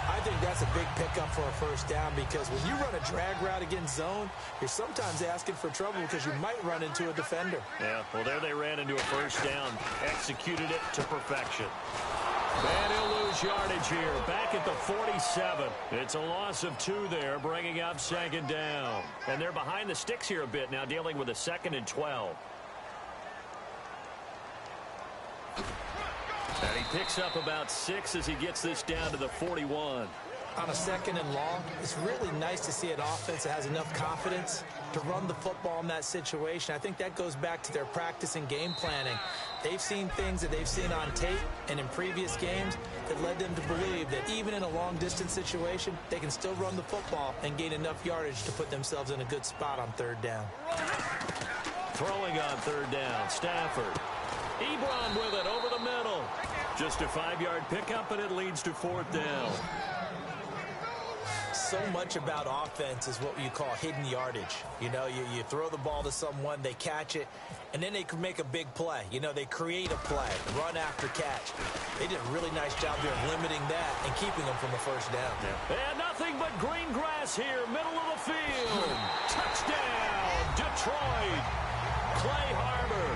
I think that's a big pickup for a first down because when you run a drag route against zone, you're sometimes asking for trouble because you might run into a defender. Yeah, well, there they ran into a first down, executed it to perfection. And he'll lose yardage here, back at the 47. It's a loss of 2 there, bringing up 2nd down. And they're behind the sticks here a bit now, dealing with a 2nd and 12. And he picks up about 6 as he gets this down to the 41. On a 2nd and long, it's really nice to see an offense that has enough confidence to run the football in that situation. I think that goes back to their practice and game planning. They've seen things that they've seen on tape and in previous games that led them to believe that even in a long-distance situation, they can still run the football and gain enough yardage to put themselves in a good spot on 3rd down. Throwing on 3rd down, Stafford. Ebron with it over the middle. Just a 5-yard pickup, and it leads to 4th down. so much about offense is what you call hidden yardage. You know, you throw the ball to someone, they catch it, and then they can make a big play. You know, they create a play, run after catch. They did a really nice job there of limiting that and keeping them from a first down. Yeah. And nothing but green grass here, middle of the field. Touchdown, Detroit. Clay Harbor,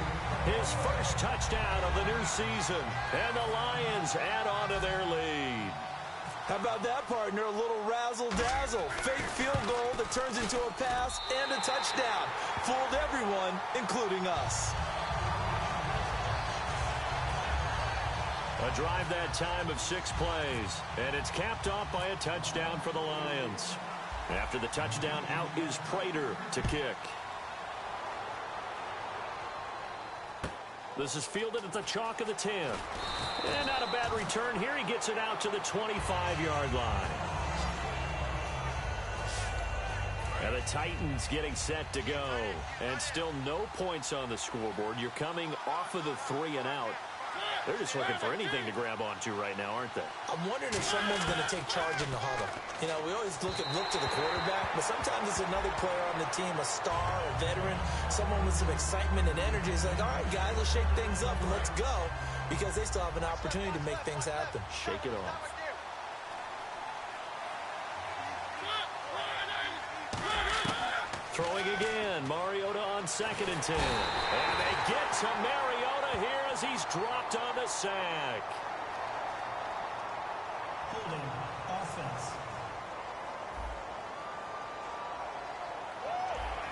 his first touchdown of the new season. And the Lions add on to their lead. How about that, partner? A little razzle-dazzle. Fake field goal that turns into a pass and a touchdown. Fooled everyone, including us. A drive that time of 6 plays, and it's capped off by a touchdown for the Lions. After the touchdown, out is Prater to kick. This is fielded at the chalk of the 10. And not a bad return here. He gets it out to the 25-yard line. And the Titans getting set to go. And still no points on the scoreboard. You're coming off of the 3 and out. They're just looking for anything to grab onto right now, aren't they? I'm wondering if someone's going to take charge in the huddle. You know, we always look to the quarterback, but sometimes it's another player on the team, a star, a veteran, someone with some excitement and energy. It's like, all right, guys, let's shake things up and let's go, because they still have an opportunity to make things happen. Shake it off. Throwing again, Mariota on 2nd and 10. And they get to Mariota here as he's dropped on the sack. Holding offense.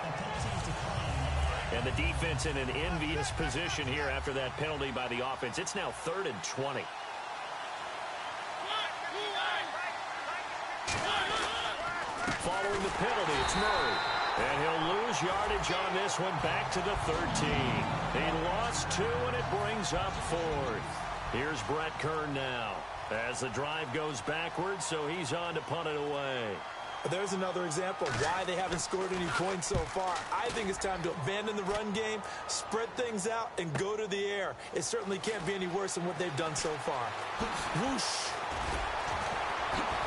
The penalty is declined. And the defense in an envious position here after that penalty by the offense. It's now 3rd and 20. Following the penalty, it's Murray. And he'll lose yardage on this one back to the 13. He lost 2, and it brings up 4th. Here's Brett Kern now as the drive goes backwards, so he's on to punt it away. There's another example of why they haven't scored any points so far. I think it's time to abandon the run game, spread things out, and go to the air. It certainly can't be any worse than what they've done so far. Whoosh.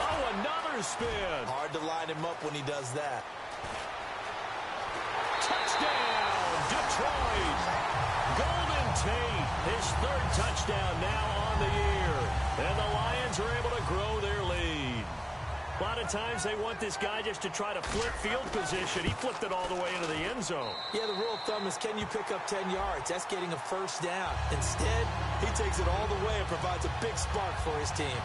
Oh, another spin. Hard to line him up when he does that. Touchdown, Detroit. Golden Tate, his 3rd touchdown now on the year. And the Lions are able to grow their lead. A lot of times they want this guy just to try to flip field position. He flipped it all the way into the end zone. Yeah, the rule of thumb is, can you pick up 10 yards? That's getting a first down. Instead, he takes it all the way and provides a big spark for his team.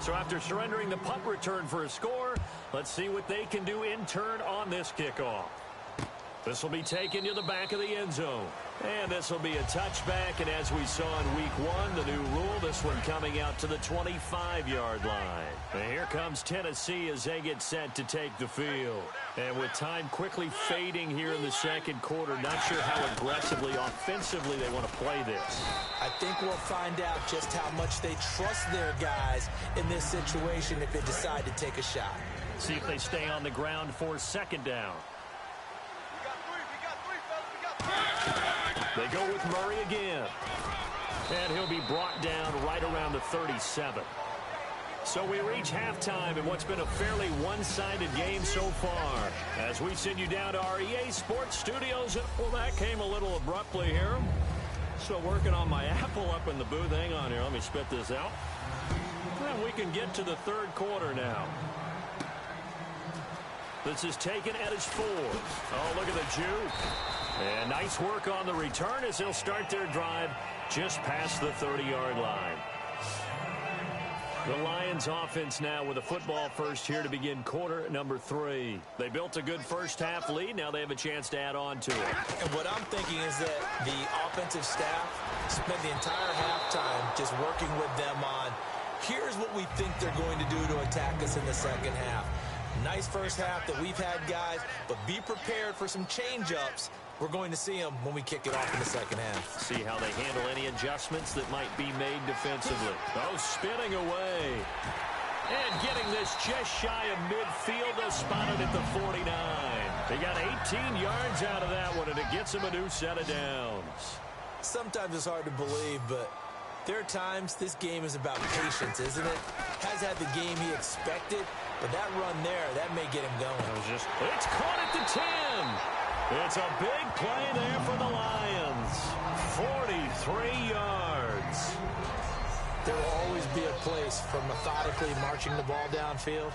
So after surrendering the punt return for a score, let's see what they can do in turn on this kickoff. This will be taken to the back of the end zone. And this will be a touchback, and as we saw in week 1, the new rule, this one coming out to the 25-yard line. And here comes Tennessee as they get set to take the field. And with time quickly fading here in the 2nd quarter, not sure how aggressively, offensively they want to play this. I think we'll find out just how much they trust their guys in this situation if they decide to take a shot. See if they stay on the ground for 2nd down. They go with Murray again. And he'll be brought down right around the 37. So we reach halftime in what's been a fairly one-sided game so far. As we send you down to our EA Sports Studios. Well, that came a little abruptly here. Still working on my Apple up in the booth. Hang on here. Let me spit this out. And we can get to the 3rd quarter now. This is taken at his 4. Oh, look at the juke. And nice work on the return as they'll start their drive just past the 30-yard line. The Lions offense now with a football first here to begin quarter number 3. They built a good first-half lead. Now they have a chance to add on to it. And what I'm thinking is that the offensive staff spent the entire halftime just working with them on, here's what we think they're going to do to attack us in the 2nd half. Nice first half that we've had, guys, but be prepared for some change-ups. We're going to see them when we kick it off in the 2nd half. See how they handle any adjustments that might be made defensively. Oh, spinning away. And getting this just shy of midfield, they'll spot it at the 49. They got 18 yards out of that one, and it gets them a new set of downs. Sometimes it's hard to believe, but there are times this game is about patience, isn't it? Has had the game he expected, but that run there, that may get him going. It's caught at the 10. It's a big play there for the Lions. 43 yards. There will always be a place for methodically marching the ball downfield,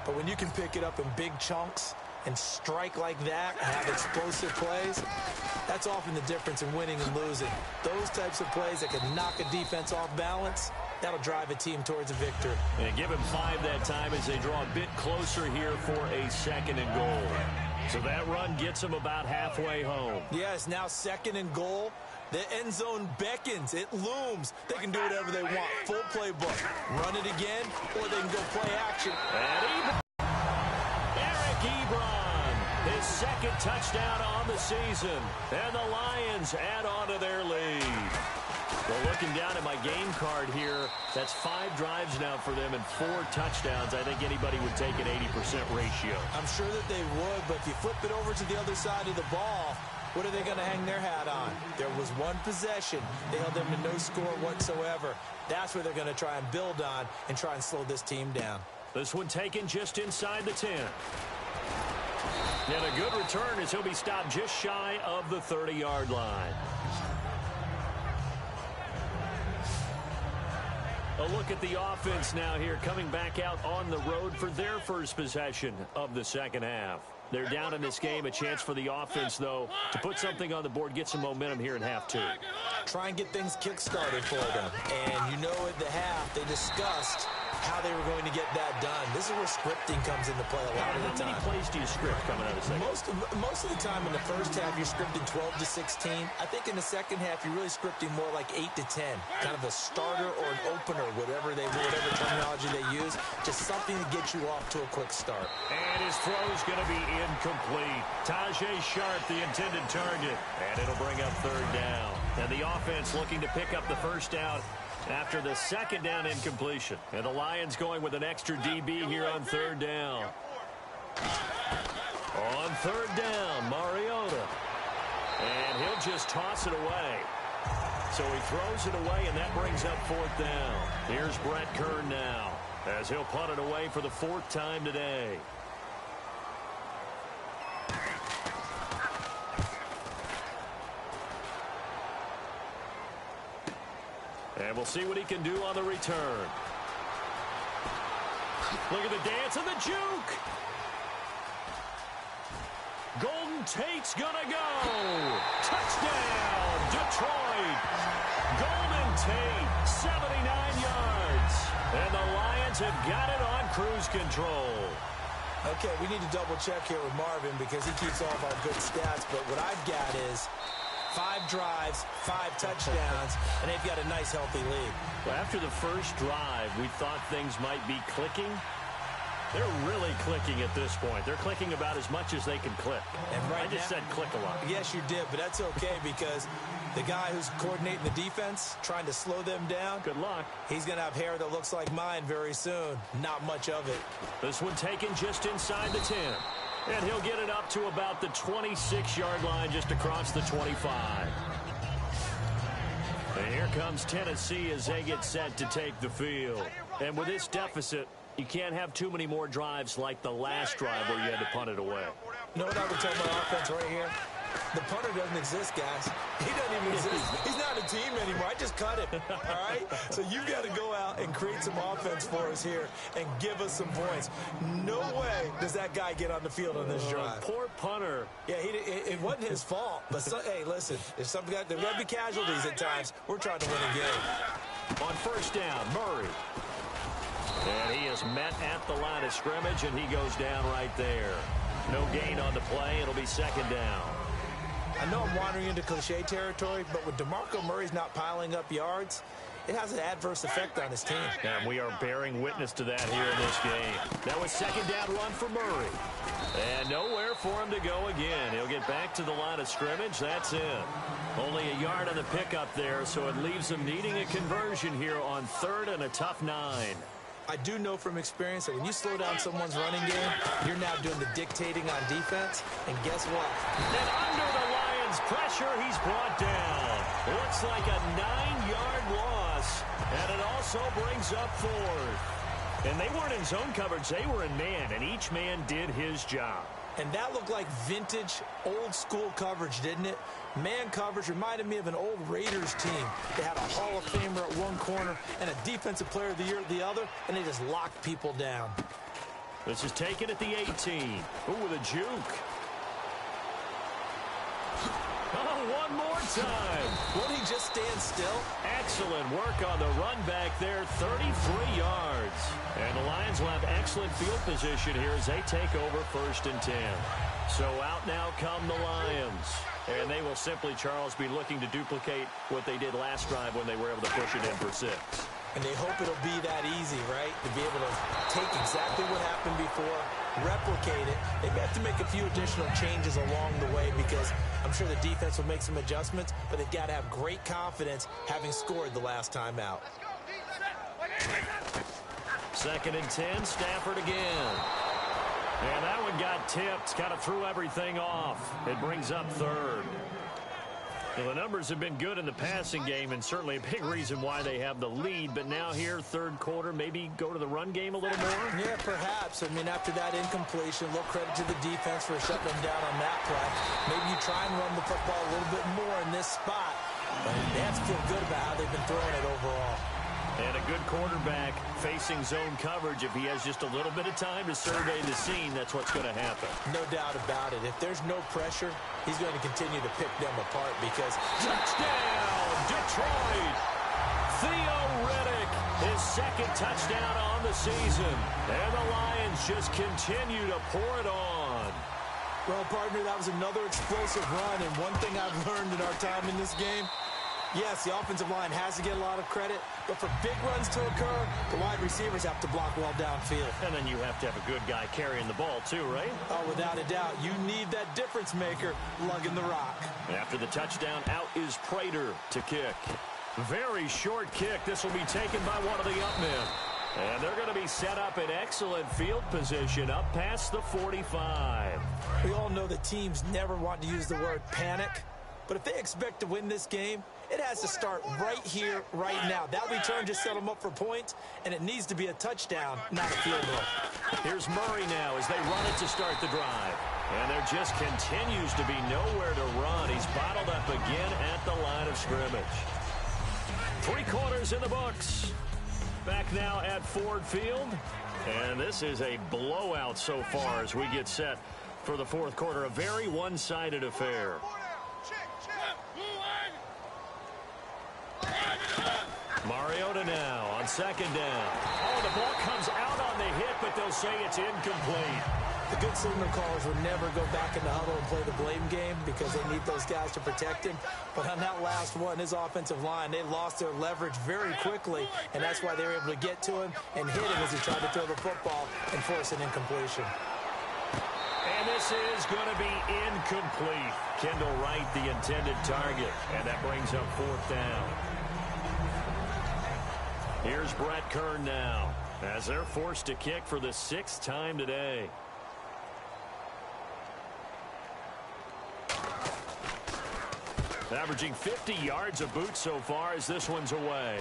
but when you can pick it up in big chunks and strike like that and have explosive plays, that's often the difference in winning and losing. Those types of plays that can knock a defense off balance, that'll drive a team towards a victory. And give him 5 that time as they draw a bit closer here for a 2nd and goal. So that run gets them about halfway home. Yes, now 2nd and goal. The end zone beckons. It looms. They can do whatever they want. Full playbook. Run it again, or they can go play action. And Eric Ebron, his 2nd touchdown on the season. And the Lions add on to their lead. Well, looking down at my game card here, that's 5 drives now for them and 4 touchdowns. I think anybody would take an 80% ratio. I'm sure that they would, but if you flip it over to the other side of the ball, what are they going to hang their hat on? There was one possession. They held them to no score whatsoever. That's where they're going to try and build on and try and slow this team down. This one taken just inside the 10. And a good return as he'll be stopped just shy of the 30-yard line. A look at the offense now here, coming back out on the road for their first possession of the 2nd half. They're down in this game. A chance for the offense, though, to put something on the board, get some momentum here in half 2. Try and get things kick-started for them. And you know at the half, they discussed how they were going to get that done. This is where scripting comes into play a lot of the time. How many plays do you script coming out of the second? Most of the time in the first half, you're scripting 12 to 16. I think in the second half, you're really scripting more like 8 to 10. Kind of a starter or an opener, whatever terminology they use. Just something to get you off to a quick start. And his throw is going to be incomplete. Tajay Sharp, the intended target. And it'll bring up 3rd down. And the offense looking to pick up the first down after the 2nd down incompletion. And the Lions going with an extra DB here on 3rd down. On 3rd down, Mariota. And he'll just toss it away. So he throws it away, and that brings up 4th down. Here's Brett Kern now, as he'll punt it away for the 4th time today. And we'll see what he can do on the return. Look at the dance and the juke. Golden Tate's gonna go. Touchdown, Detroit. Golden Tate, 79 yards. And the Lions have got it on cruise control. Okay, we need to double check here with Marvin because he keeps all of our good stats. But what I've got is 5 drives, 5 touchdowns, and they've got a nice, healthy lead. Well, after the first drive, we thought things might be clicking. They're really clicking at this point. They're clicking about as much as they can click. And right I just said click a lot. Yes, you did, but that's okay because the guy who's coordinating the defense, trying to slow them down, good luck. He's going to have hair that looks like mine very soon. Not much of it. This one taken just inside the 10. And he'll get it up to about the 26-yard line, just across the 25. And here comes Tennessee as they get set to take the field. And with this deficit, you can't have too many more drives like the last drive where you had to punt it away. You know what I would tell my offense right here? The punter doesn't exist, guys. He doesn't even exist. He's not a team anymore. I just cut him, all right? So you've got to go out and create some offense for us here and give us some points. No way does that guy get on the field on this drive. Poor punter. Yeah, it wasn't his fault. But, hey, listen, if there's got to be casualties at times, we're trying to win a game. On 1st down, Murray. And he is met at the line of scrimmage, and he goes down right there. No gain on the play. It'll be 2nd down. I know I'm wandering into cliche territory, but when DeMarco Murray's not piling up yards, it has an adverse effect on his team. And we are bearing witness to that here in this game. That was 2nd down run for Murray. And nowhere for him to go again. He'll get back to the line of scrimmage. That's it. Only a yard on the pickup there, so it leaves him needing a conversion here on 3rd and a tough 9. I do know from experience that when you slow down someone's running game, you're now doing the dictating on defense. And guess what? And under the Lions' pressure, he's brought down. Looks like a 9-yard loss. And it also brings up 4th. And they weren't in zone coverage. They were in man, and each man did his job. And that looked like vintage, old-school coverage, didn't it? Man coverage reminded me of an old Raiders team. They had a Hall of Famer at one corner and a Defensive Player of the Year at the other, and they just locked people down. This is taken at the 18. Ooh, with a juke. Oh, one more time. Won't he just stand still? Excellent work on the run back there, 33 yards. And the Lions will have excellent field position here as they take over 1st and 10. So out now come the Lions. And they will simply, Charles, be looking to duplicate what they did last drive when they were able to push it in for 6. And they hope it'll be that easy, right? To be able to take exactly what happened before, replicate it. They may have to make a few additional changes along the way because I'm sure the defense will make some adjustments, but they've got to have great confidence having scored the last time out. 2nd and 10, Stafford again. And that one got tipped, kind of threw everything off. It brings up 3rd. Well, the numbers have been good in the passing game, and certainly a big reason why they have the lead. But now here, 3rd quarter, maybe go to the run game a little more? Yeah, perhaps. I mean, after that incompletion, a little credit to the defense for shutting them down on that play. Maybe you try and run the football a little bit more in this spot. But they have to feel good about how they've been throwing it overall. And a good quarterback facing zone coverage. If he has just a little bit of time to survey the scene, that's what's going to happen. No doubt about it. If there's no pressure, he's going to continue to pick them apart because... Touchdown, Detroit! Theo Riddick, his 2nd touchdown on the season. And the Lions just continue to pour it on. Well, partner, that was another explosive run. And one thing I've learned in our time in this game, yes, the offensive line has to get a lot of credit, but for big runs to occur, the wide receivers have to block well downfield. And then you have to have a good guy carrying the ball too, right? Oh, without a doubt. You need that difference maker lugging the rock. After the touchdown, out is Prater to kick. Very short kick. This will be taken by one of the up men. And they're going to be set up in excellent field position up past the 45. We all know that teams never want to use the word panic. But if they expect to win this game, it has to start right here, right now. That return just set them up for points, and it needs to be a touchdown, not a field goal. Here's Murray now as they run it to start the drive. And there just continues to be nowhere to run. He's bottled up again at the line of scrimmage. 3 quarters in the books. Back now at Ford Field. And this is a blowout so far as we get set for the 4th quarter. A very one-sided affair. Mariota now on 2nd down. Oh, the ball comes out on the hit, but they'll say it's incomplete. The good signal callers would never go back in the huddle and play the blame game because they need those guys to protect him. But on that last one, his offensive line, they lost their leverage very quickly, and that's why they were able to get to him and hit him as he tried to throw the football and force an incompletion. And this is going to be incomplete. Kendall Wright, the intended target, and that brings up 4th down. Here's Brett Kern now as they're forced to kick for the 6th time today. Averaging 50 yards a boot so far as this one's away.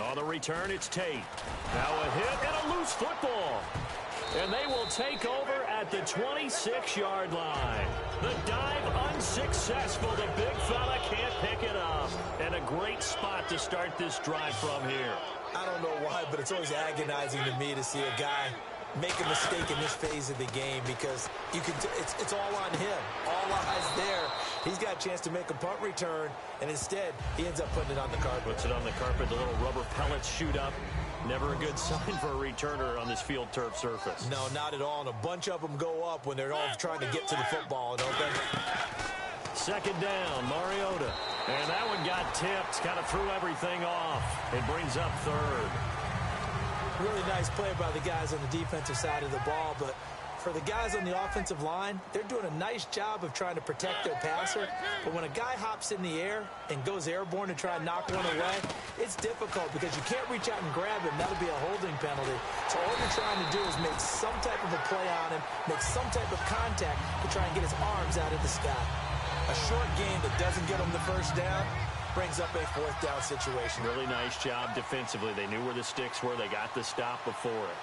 On the return, it's Tate. Now a hit and a loose football. And they will take over at the 26-yard line. The dive unsuccessful. The big fella can't pick it up. And a great spot to start this drive from here. I don't know why, but it's always agonizing to me to see a guy make a mistake in this phase of the game because you can. It's all on him. All eyes there. He's got a chance to make a punt return, and instead, he ends up putting it on the carpet. Puts it on the carpet. The little rubber pellets shoot up. Never a good sign for a returner on this field turf surface. No, not at all. And a bunch of them go up when they're all trying to get to the football, don't they? 2nd down, Mariota. And that one got tipped. Kind of threw everything off. It brings up 3rd. Really nice play by the guys on the defensive side of the ball, but For the guys on the offensive line, they're doing a nice job of trying to protect their passer. But when a guy hops in the air and goes airborne to try and knock one away, it's difficult because you can't reach out and grab him. That'll be a holding penalty. So all you're trying to do is make some type of a play on him, make some type of contact to try and get his arms out of the sky. A short game that doesn't get him the first down brings up a fourth down situation. Really nice job defensively. They knew where the sticks were. They got the stop before it.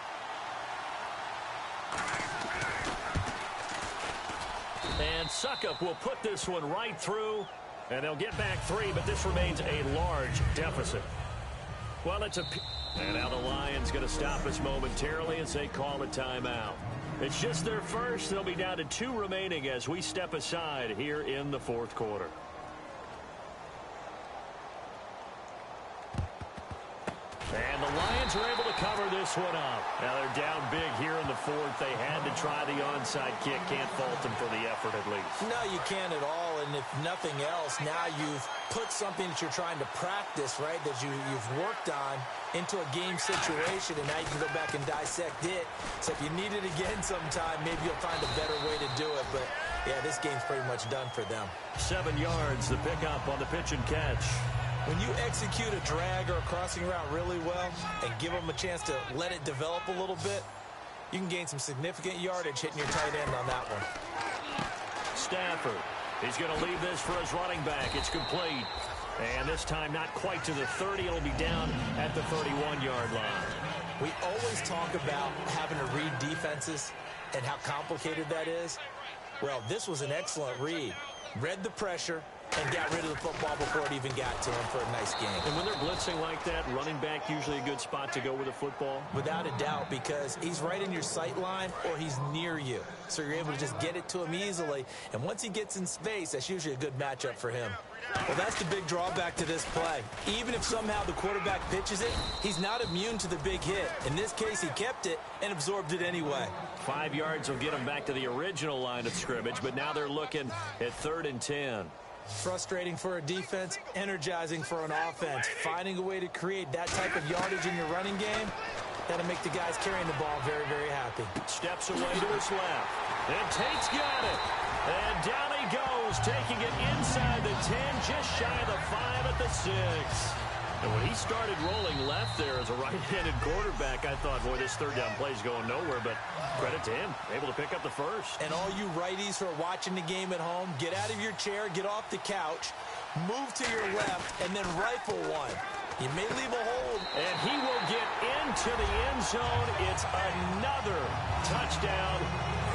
And Suckup will put this one right through, and they'll get back 3, but this remains a large deficit. Well, it's and now the Lions going to stop us momentarily as they call a timeout. It's just their first. They'll be down to 2 remaining as we step aside here in the fourth quarter. And the Lions are able to cover this one up. Now they're down big here in the fourth. They had to try the onside kick. Can't fault them for the effort at least. No, you can't at all. And if nothing else, now you've put something that you're trying to practice, right, that you've worked on into a game situation, and now you can go back and dissect it. So if you need it again sometime, maybe you'll find a better way to do it. But, yeah, this game's pretty much done for them. 7 yards, the pickup on the pitch and catch. When you execute a drag or a crossing route really well and give them a chance to let it develop a little bit, you can gain some significant yardage hitting your tight end on that one. Stafford, he's going to leave this for his running back. It's complete. And this time not quite to the 30. It'll be down at the 31-yard line. We always talk about having to read defenses and how complicated that is. Well, this was an excellent read. Read the pressure and got rid of the football before it even got to him for a nice game. And when they're blitzing like that, running back usually a good spot to go with the football? Without a doubt, because he's right in your sight line or he's near you. So you're able to just get it to him easily. And once he gets in space, that's usually a good matchup for him. Well, that's the big drawback to this play. Even if somehow the quarterback pitches it, he's not immune to the big hit. In this case, he kept it and absorbed it anyway. 5 yards will get him back to the original line of scrimmage, but now they're looking at 3rd and 10. Frustrating for a defense, energizing for an offense. Finding a way to create that type of yardage in your running game, that'll make the guys carrying the ball very, very happy. Steps away to his left. And Tate's got it. And down he goes, taking it inside the 10, just shy of the 5 at the 6. And when he started rolling left there as a right-handed quarterback, I thought, boy, this 3rd down play is going nowhere, but credit to him, able to pick up the first. And all you righties who are watching the game at home, get out of your chair, get off the couch, move to your left, and then rifle one. You may leave a hold. And he will get into the end zone. It's another touchdown.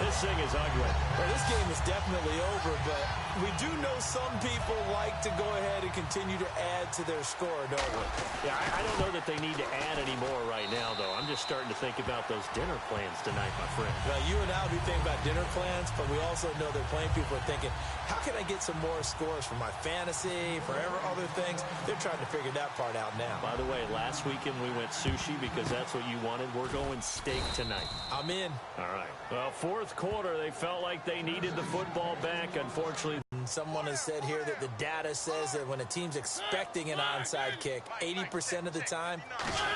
This thing is ugly. Well, this game is definitely over, but we do know some people like to go ahead and continue to add to their score, don't we? Yeah, I don't know that they need to add any more right now, though. I'm just starting to think about those dinner plans tonight, my friend. Well, you and I will be thinking about dinner plans, but we also know that plenty of people are thinking, how can I get some more scores for my fantasy, for other things? They're trying to figure that part out now. By the way, last weekend we went sushi because that's what you wanted. We're going steak tonight. I'm in. All right. Well, fourth quarter, they felt like they needed the football back. Unfortunately, someone has said here that the data says that when a team's expecting an onside kick, 80% of the time,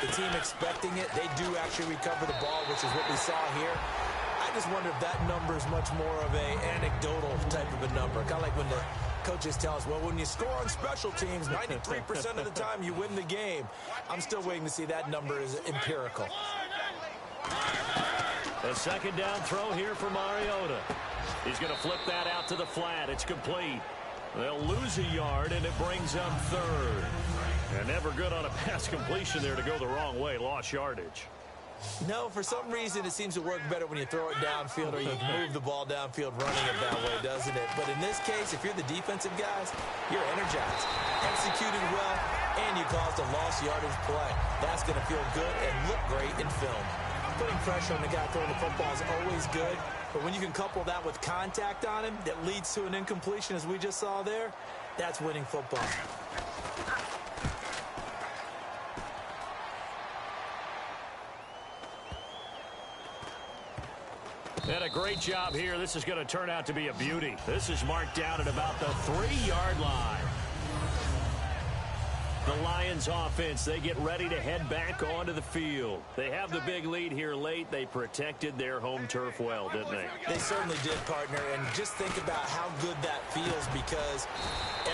the team expecting it, they do actually recover the ball, which is what we saw here. I just wonder if that number is much more of a anecdotal type of a number. Kind of like when the coaches tell us, well, when you score on special teams, 93% of the time you win the game. I'm still waiting to see that number is empirical. A 2nd down throw here for Mariota. He's going to flip that out to the flat. It's complete. They'll lose a yard, and it brings up 3rd. And never good on a pass completion there to go the wrong way. Lost yardage. No, for some reason it seems to work better when you throw it downfield or you move the ball downfield running it that way, doesn't it? But in this case, if you're the defensive guys, you're energized, executed well, and you caused a lost yardage play. That's going to feel good and look great in film. Putting pressure on the guy throwing the football is always good, but when you can couple that with contact on him that leads to an incompletion, as we just saw there, that's winning football. And a great job here. This is going to turn out to be a beauty. This is marked down at about the 3-yard line. The Lions offense, they get ready to head back onto the field. They have the big lead here late. They protected their home turf well, didn't they? They certainly did, partner. And just think about how good that feels, because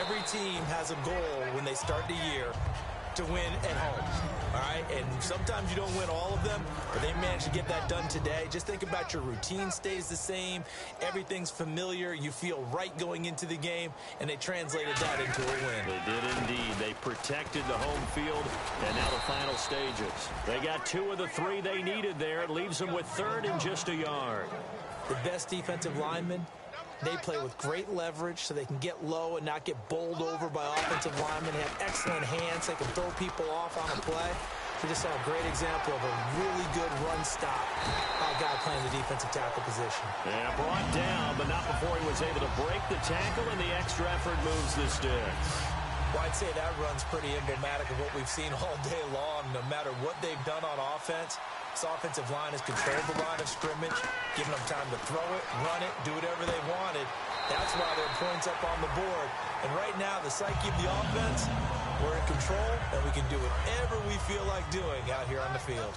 every team has a goal when they start the year to win at home. All right, and sometimes you don't win all of them, but they managed to get that done today. Just think about your routine stays the same. Everything's familiar. You feel right going into the game, and they translated that into a win. They did indeed. They protected the home field, and now the final stages. They got 2 of the 3 they needed there. It leaves them with 3rd and just a yard. The best defensive linemen, they play with great leverage so they can get low and not get bowled over by offensive linemen. They have excellent hands. They can throw people off on a play. We just saw a great example of a really good run stop by a guy playing the defensive tackle position. Yeah, brought down, but not before he was able to break the tackle, and the extra effort moves the sticks. Well, I'd say that run's pretty emblematic of what we've seen all day long. No matter what they've done on offense, this offensive line has controlled the line of scrimmage, giving them time to throw it, run it, do whatever they wanted. That's why there are points up on the board. And right now, the psyche of the offense, we're in control, and we can do whatever we feel like doing out here on the field.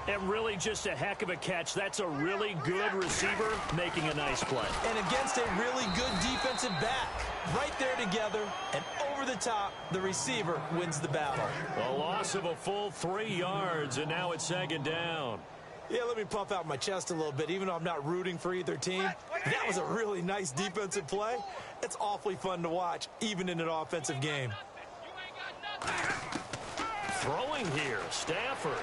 And really just a heck of a catch. That's a really good receiver making a nice play. And against a really good defensive back. Right there together, and over the top, the receiver wins the battle. A loss of a full 3 yards, and now it's 2nd down. Yeah, let me puff out my chest a little bit, even though I'm not rooting for either team. That was a really nice defensive play. It's awfully fun to watch, even in an offensive game. Throwing here, Stafford.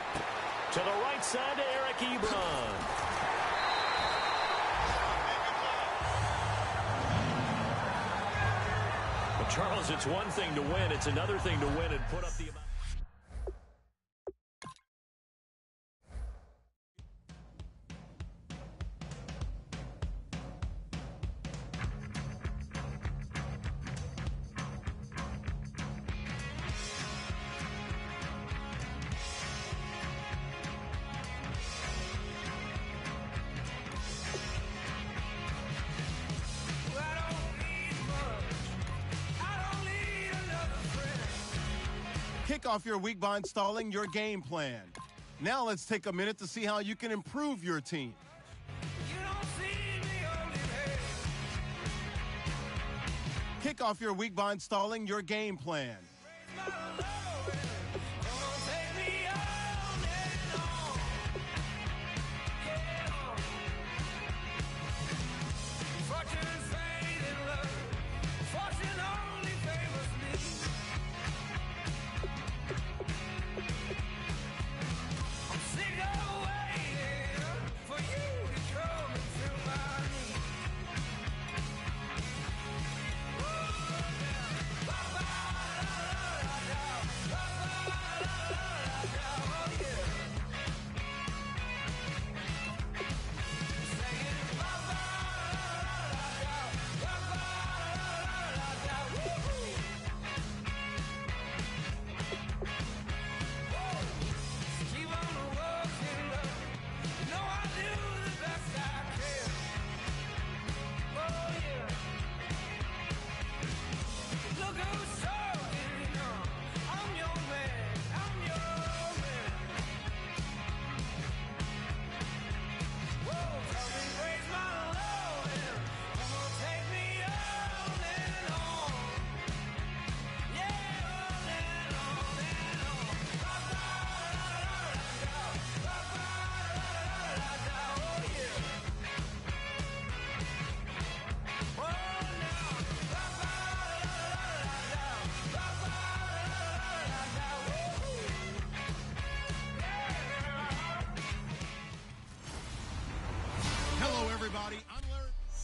To the right side to Eric Ebron. But Charles, it's one thing to win. It's another thing to win and put up the amount. Kick off your week by installing your game plan. Now let's take a minute to see how you can improve your team. Kick off your week by installing your game plan.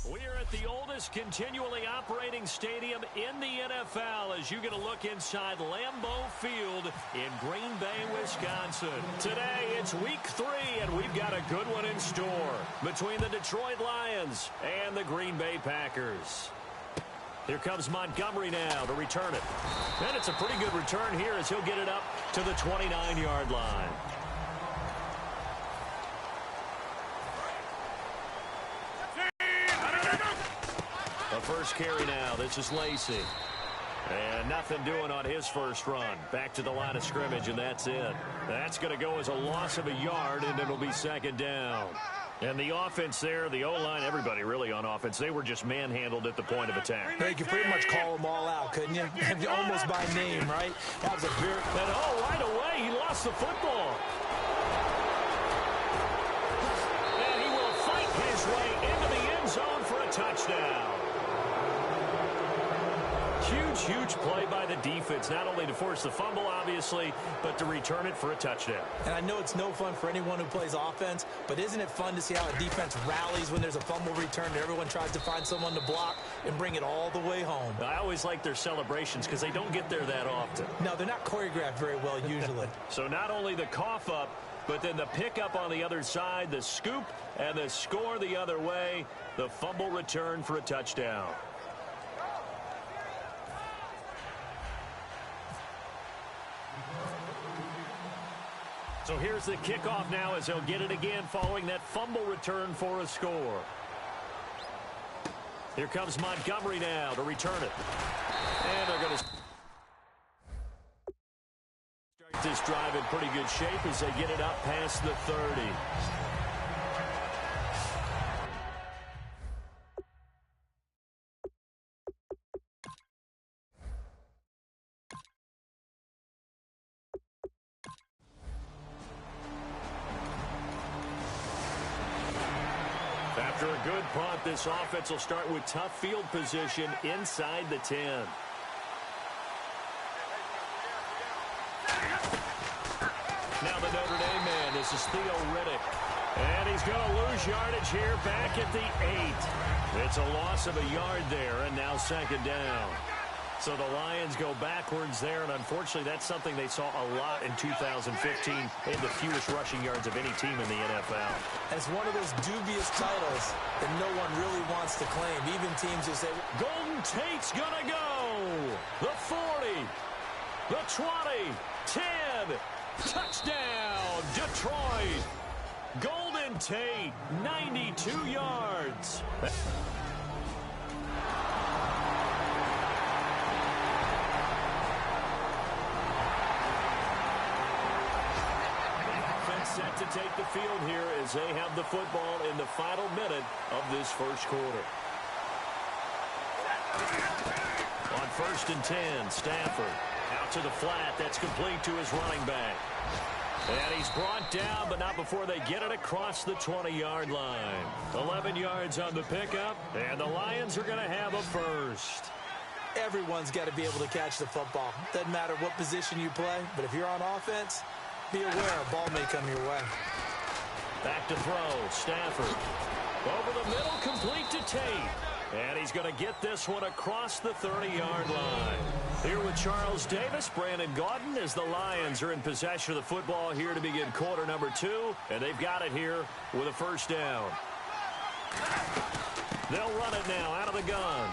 We're at the oldest continually operating stadium in the NFL as you get a look inside Lambeau Field in Green Bay, Wisconsin. Today, it's week 3, and we've got a good one in store between the Detroit Lions and the Green Bay Packers. Here comes Montgomery now to return it. And it's a pretty good return here as he'll get it up to the 29-yard line. The first carry now. This is Lacy. And nothing doing on his first run. Back to the line of scrimmage, and that's it. That's going to go as a loss of a yard, and it'll be second down. And the offense there, the O-line, everybody really on offense, they were just manhandled at the point of attack. Yeah, you could pretty much call them all out, couldn't you? Almost by name, right? That was a very... And right away, he lost the football. And he will fight his way into the end zone for a touchdown. Huge play by the defense, not only to force the fumble, obviously, but to return it for a touchdown. And I know it's no fun for anyone who plays offense, but isn't it fun to see how a defense rallies when there's a fumble return and everyone tries to find someone to block and bring it all the way home? I always like their celebrations because they don't get there that often. No, they're not choreographed very well usually. So not only the cough up, but then the pickup on the other side, the scoop, and the score the other way, the fumble return for a touchdown. So here's the kickoff now as he'll get it again following that fumble return for a score. Here comes Montgomery now to return it. And they're going to start this drive in pretty good shape as they get it up past the 30. After a good punt, this offense will start with tough field position inside the 10. Now the Notre Dame man, this is Theo Riddick. And he's going to lose yardage here back at the 8. It's a loss of a yard there, and now second down. So the Lions go backwards there, and unfortunately that's something they saw a lot in 2015 in the fewest rushing yards of any team in the NFL. And it's one of those dubious titles that no one really wants to claim. Even teams who say, Golden Tate's going to go. The 40, the 20, 10, touchdown, Detroit. Golden Tate, 92 yards. Set to take the field here as they have the football in the final minute of this first quarter. On 1st and 10, Stafford out to the flat. That's complete to his running back. And he's brought down, but not before they get it across the 20-yard line. 11 yards on the pickup, and the Lions are going to have a first. Everyone's got to be able to catch the football. Doesn't matter what position you play, but if you're on offense, be aware a ball may come your way. Back to throw. Stafford. Over the middle, complete to Tate. And he's going to get this one across the 30-yard line. Here with Charles Davis, Brandon Gaudin, as the Lions are in possession of the football here to begin quarter number 2. And they've got it here with a first down. They'll run it now out of the gun.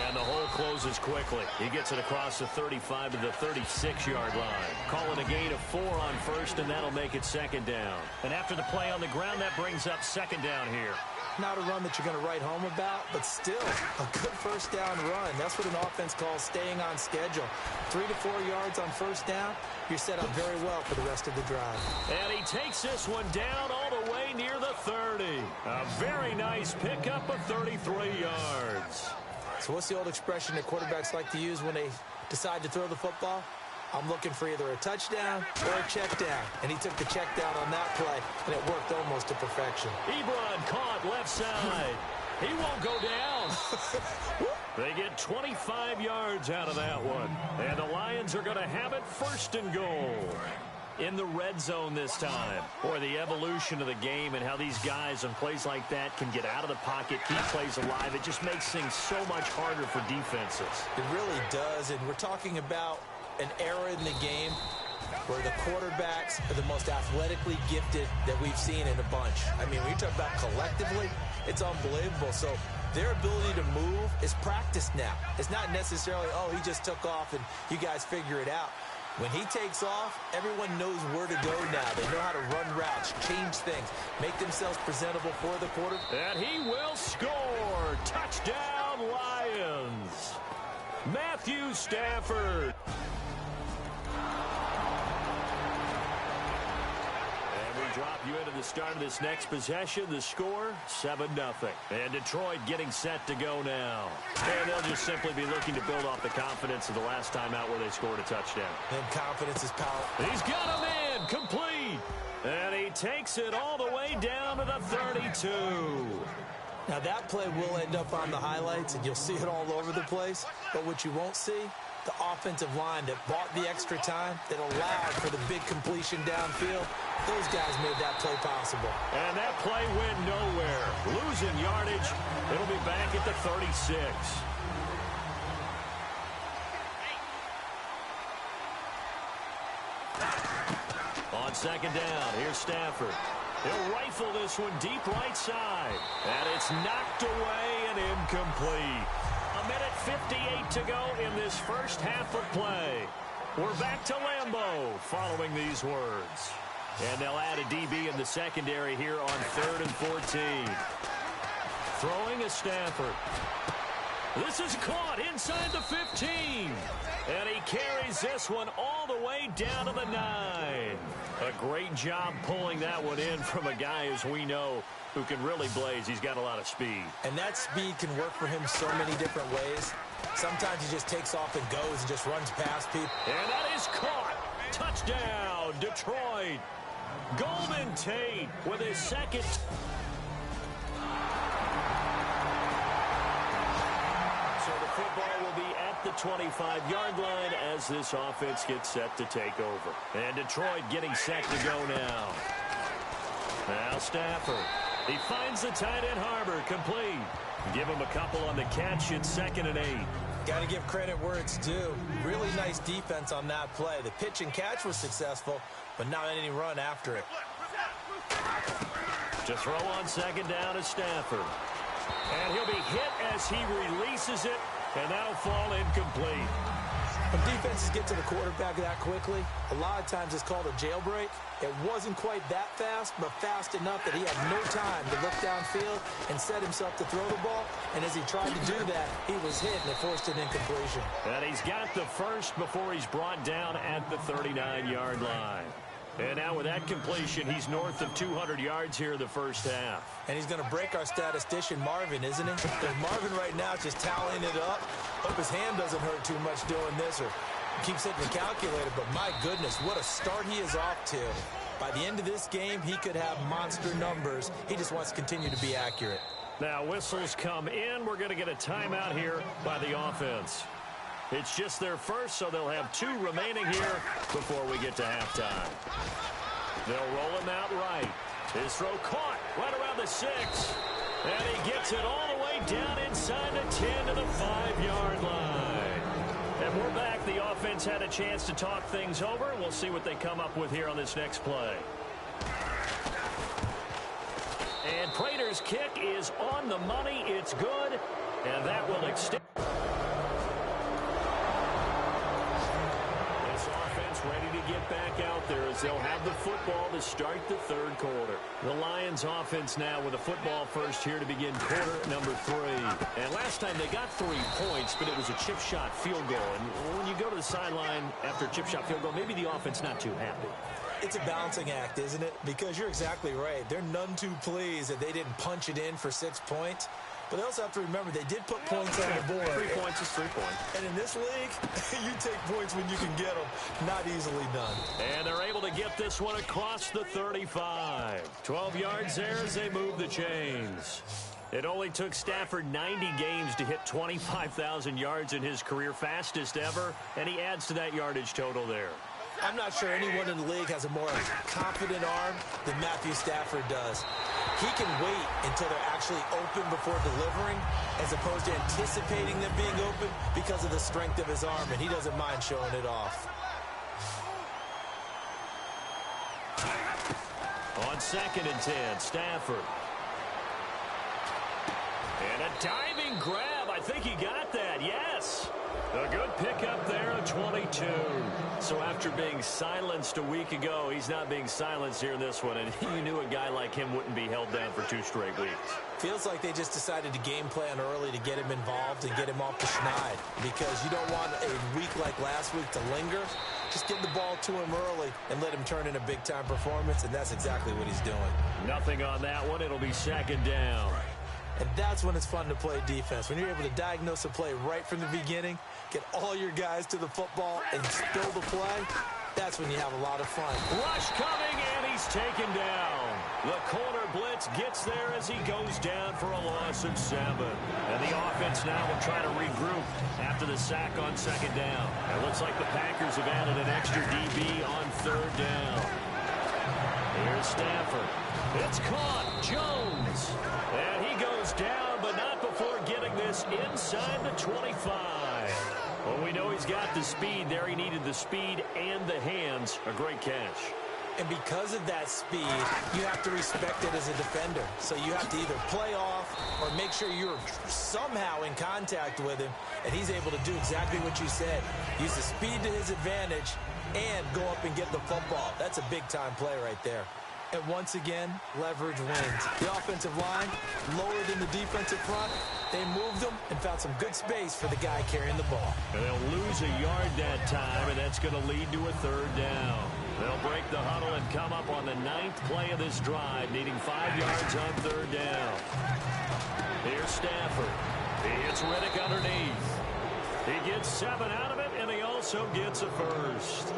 And the hole closes quickly. He gets it across the 35 to the 36-yard line. Calling a gain of 4 on first, and that'll make it second down. And after the play on the ground, that brings up second down here. Not a run that you're going to write home about, but still a good first down run. That's what an offense calls staying on schedule. 3 to 4 yards on first down, you're set up very well for the rest of the drive. And he takes this one down all the way near the 30. A very nice pickup of 33 yards. So what's the old expression that quarterbacks like to use when they decide to throw the football? I'm looking for either a touchdown or a check down. And he took the check down on that play, and it worked almost to perfection. Ebron caught left side. He won't go down. They get 25 yards out of that one. And the Lions are going to have it first and goal. In the red zone this time. Boy, the evolution of the game and how these guys on plays like that can get out of the pocket, keep plays alive. It just makes things so much harder for defenses. It really does, and we're talking about an era in the game where the quarterbacks are the most athletically gifted that we've seen in a bunch. I mean, when you talk about collectively, it's unbelievable. So their ability to move is practiced now. It's not necessarily, oh, he just took off and you guys figure it out. When he takes off, everyone knows where to go now. They know how to run routes, change things, make themselves presentable for the quarterback. And he will score. Touchdown, Lions. Matthew Stafford. Drop you into the start of this next possession. The score, 7-0. And Detroit getting set to go now. And they'll just simply be looking to build off the confidence of the last time out where they scored a touchdown. And confidence is power. He's got him in, complete. And he takes it all the way down to the 32. Now that play will end up on the highlights, and you'll see it all over the place. But what you won't see, the offensive line that bought the extra time, that allowed for the big completion downfield. Those guys made that play possible. And that play went nowhere. Losing yardage. It'll be back at the 36. On second down, here's Stafford. He'll rifle this one deep right side. And it's knocked away and incomplete. 1:58 to go in this first half of play. We're back to Lambeau following these words. And they'll add a DB in the secondary here on 3rd and 14. Throwing is Stafford. This is caught inside the 15. And he carries this one all the way down to the 9. A great job pulling that one in from a guy, as we know, who can really blaze. He's got a lot of speed. And that speed can work for him so many different ways. Sometimes he just takes off and goes and just runs past people. And that is caught. Touchdown, Detroit. Golden Tate with his second. So the football will be at the 25-yard line as this offense gets set to take over. And Detroit getting set to go now. Now Stafford. He finds the tight end Harbor, complete. Give him a couple on the catch. It's 2nd and 8. Got to give credit where it's due. Really nice defense on that play. The pitch and catch was successful, but not any run after it. To throw on second down is Stafford. And he'll be hit as he releases it, and that'll fall incomplete. When defenses get to the quarterback that quickly, a lot of times it's called a jailbreak. It wasn't quite that fast, but fast enough that he had no time to look downfield and set himself to throw the ball. And as he tried to do that, he was hit, and it forced an incompletion. And he's got the first before he's brought down at the 39-yard line. And now with that completion, he's north of 200 yards here in the first half. And he's going to break our statistician, Marvin, isn't he? Because Marvin right now is just tallying it up. Hope his hand doesn't hurt too much doing this or keeps hitting the calculator. But my goodness, what a start he is off to. By the end of this game, he could have monster numbers. He just wants to continue to be accurate. Now whistles come in. We're going to get a timeout here by the offense. It's just their first, so they'll have 2 remaining here before we get to halftime. They'll roll him out right. His throw caught right around the 6. And he gets it all the way down inside the 10 to the 5-yard line. And we're back. The offense had a chance to talk things over. We'll see what they come up with here on this next play. And Prater's kick is on the money. It's good. And that will extend. Ready to get back out there as they'll have the football to start the 3rd quarter. The Lions offense now with a football first here to begin quarter number 3. And last time they got 3 points, but it was a chip shot field goal. And when you go to the sideline after a chip shot field goal, maybe the offense not too happy. It's a balancing act, isn't it? Because you're exactly right. They're none too pleased that they didn't punch it in for 6 points. But they also have to remember they did put points on the board. 3 points is 3 points. And in this league, you take points when you can get them. Not easily done. And they're able to get this one across the 35. 12 yards there as they move the chains. It only took Stafford 90 games to hit 25,000 yards in his career, fastest ever, and he adds to that yardage total there. I'm not sure anyone in the league has a more confident arm than Matthew Stafford does. He can wait until they're actually open before delivering as opposed to anticipating them being open because of the strength of his arm, and he doesn't mind showing it off. On 2nd and 10, Stafford. And a diving grab. I think he got that, yes. A good pickup there, a 22. So after being silenced a week ago, he's not being silenced here in this one. And you knew a guy like him wouldn't be held down for 2 straight weeks. Feels like they just decided to game plan early to get him involved and get him off the schneid, because you don't want a week like last week to linger. Just get the ball to him early and let him turn in a big-time performance, and that's exactly what he's doing. Nothing on that one. It'll be 2nd down. And that's when it's fun to play defense. When you're able to diagnose a play right from the beginning, get all your guys to the football, and spill the play, that's when you have a lot of fun. Rush coming, and he's taken down. The corner blitz gets there as he goes down for a loss of 7. And the offense now will try to regroup after the sack on 2nd down. It looks like the Packers have added an extra DB on 3rd down. Here's Stafford. It's caught. Jones. And he goes down, but not before getting this inside the 25. Well, we know he's got the speed there. He needed the speed and the hands. A great catch. And because of that speed, you have to respect it as a defender. So you have to either play off or make sure you're somehow in contact with him, and he's able to do exactly what you said. Use the speed to his advantage and go up and get the football. That's a big-time play right there. And once again, leverage wins. The offensive line, lower than the defensive front, they moved them and found some good space for the guy carrying the ball. And they'll lose a yard that time, and that's going to lead to a 3rd down. They'll break the huddle and come up on the 9th play of this drive, needing 5 yards on 3rd down. Here's Stafford. He hits Riddick underneath. He gets 7 out of it, and he also gets a first.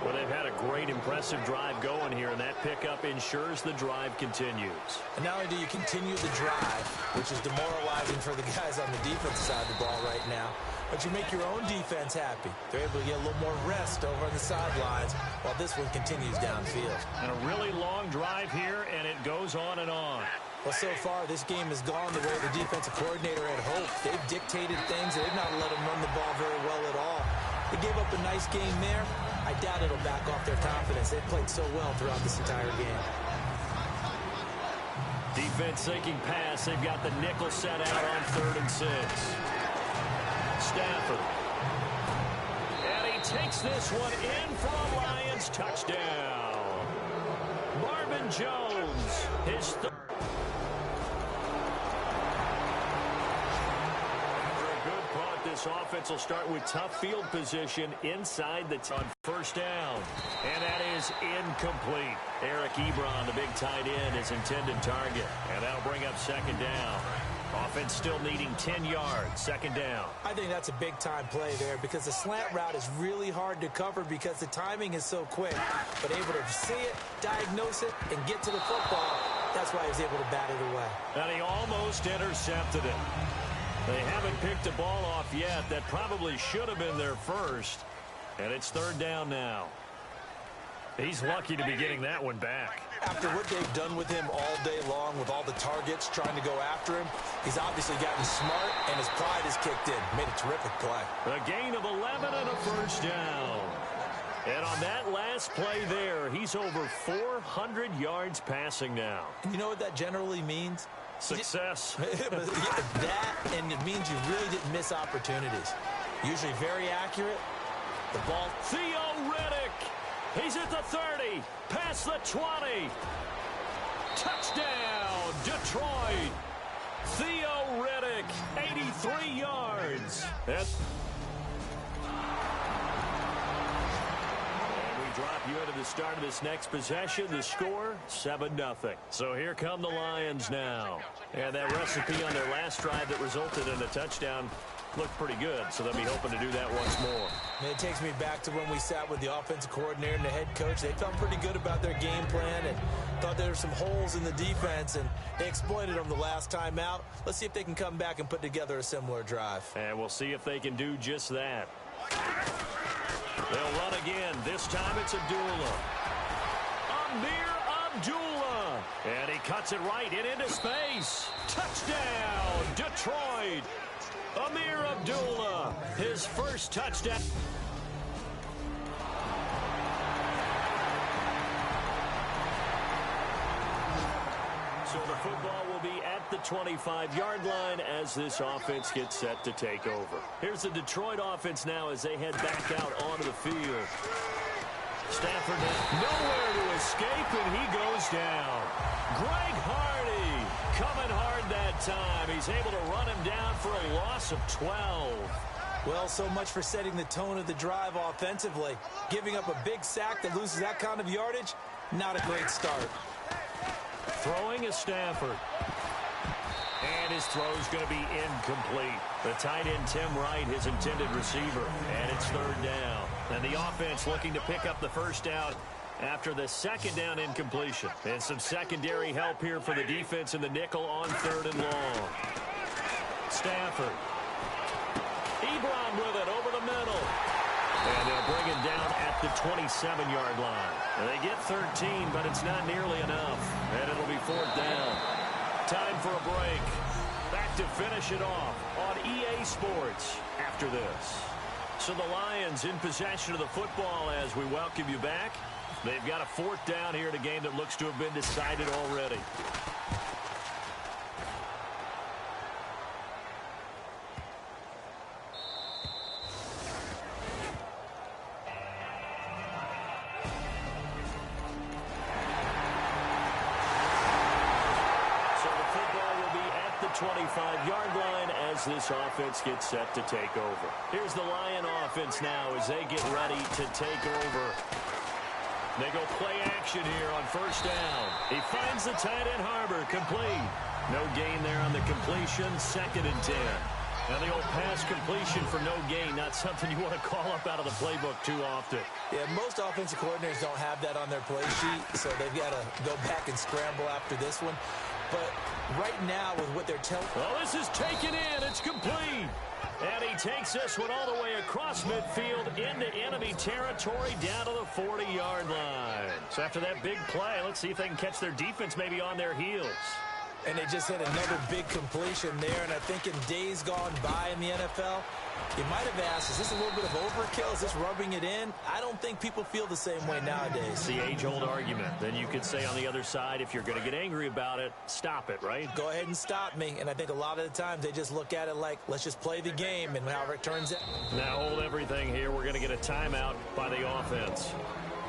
Well, they've had a great, impressive drive going here, and that pickup ensures the drive continues. And not only do you continue the drive, which is demoralizing for the guys on the defensive side of the ball right now, but you make your own defense happy. They're able to get a little more rest over on the sidelines while this one continues downfield. And a really long drive here, and it goes on and on. Well, so far, this game has gone the way the defensive coordinator had hoped. They've dictated things. They've not let them run the ball very well at all. They gave up a nice game there. I doubt it'll back off their confidence. They've played so well throughout this entire game. Defense sinking pass. They've got the nickel set out on 3rd and 6. Stafford. And he takes this one in for a Lions touchdown. Marvin Jones, his third. This offense will start with tough field position inside the on 1st down. And that is incomplete. Eric Ebron, the big tight end, his intended target. And that'll bring up 2nd down. Offense still needing 10 yards. 2nd down. I think that's a big-time play there because the slant route is really hard to cover because the timing is so quick. But able to see it, diagnose it, and get to the football, that's why he was able to bat it away. And he almost intercepted it. They haven't picked a ball off yet. That probably should have been their first. And it's 3rd down now. He's lucky to be getting that one back. After what they've done with him all day long with all the targets trying to go after him, he's obviously gotten smart, and his pride has kicked in. Made a terrific play. A gain of 11 and a 1st down. And on that last play there, he's over 400 yards passing now. And you know what that generally means? Success. That, and it means you really didn't miss opportunities. Usually very accurate. The ball. Theo Riddick. He's at the 30. Past the 20. Touchdown, Detroit. Theo Riddick, 83 yards. Drop you into the start of this next possession. The score, 7-0. So here come the Lions now. And that recipe on their last drive that resulted in a touchdown looked pretty good. So they'll be hoping to do that once more. And it takes me back to when we sat with the offensive coordinator and the head coach. They felt pretty good about their game plan and thought there were some holes in the defense, and they exploited them the last time out. Let's see if they can come back and put together a similar drive. And we'll see if they can do just that. They'll run again. This time it's Abdullah. Amir Abdullah. And he cuts it right and into space. Touchdown, Detroit. Amir Abdullah, his first touchdown. So the football will be at the 25-yard line as this offense gets set to take over. Here's the Detroit offense now as they head back out onto the field. Stafford has nowhere to escape, and he goes down. Greg Hardy coming hard that time. He's able to run him down for a loss of 12. Well, so much for setting the tone of the drive offensively. Giving up a big sack that loses that kind of yardage, not a great start. Throwing is Stafford. And his throw is going to be incomplete. The tight end, Tim Wright, his intended receiver. And it's third down. And the offense looking to pick up the first down after the second down incompletion. And some secondary help here for the defense in the nickel on third and long. Stafford. Ebron with it over the middle. And they'll bring him down at the 27-yard line. And they get 13, but it's not nearly enough. And it'll be fourth down. Time for a break. Back to finish it off on EA Sports after this. So the Lions in possession of the football as we welcome you back. They've got a fourth down here in a game that looks to have been decided already. So the football will be at the 25-yard line as this offense gets set to take over. Here's the Lion offense now as they get ready to take over. They go play action here on first down. He finds the tight end Harbor, complete. No gain there on the completion, 2nd and 10. Now the old pass completion for no gain, not something you want to call up out of the playbook too often. Yeah, most offensive coordinators don't have that on their play sheet, so they've got to go back and scramble after this one. But right now with what they're telling... Well, this is taken in. It's complete. And he takes this one all the way across midfield into enemy territory down to the 40-yard line. So after that big play, let's see if they can catch their defense maybe on their heels. And they just hit another big completion there. And I think in days gone by in the NFL, you might have asked, is this a little bit of overkill? Is this rubbing it in? I don't think people feel the same way nowadays. It's the age-old argument. Then you could say on the other side, if you're going to get angry about it, stop it, right? Go ahead and stop me. And I think a lot of the times they just look at it like, let's just play the game, and however it turns out. Now hold everything here. We're going to get a timeout by the offense.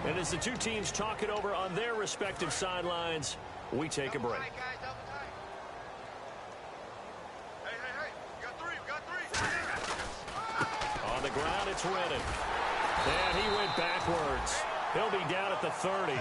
And as the two teams talk it over on their respective sidelines, we take a break. On the ground, it's Redden. And he went backwards. He'll be down at the 30.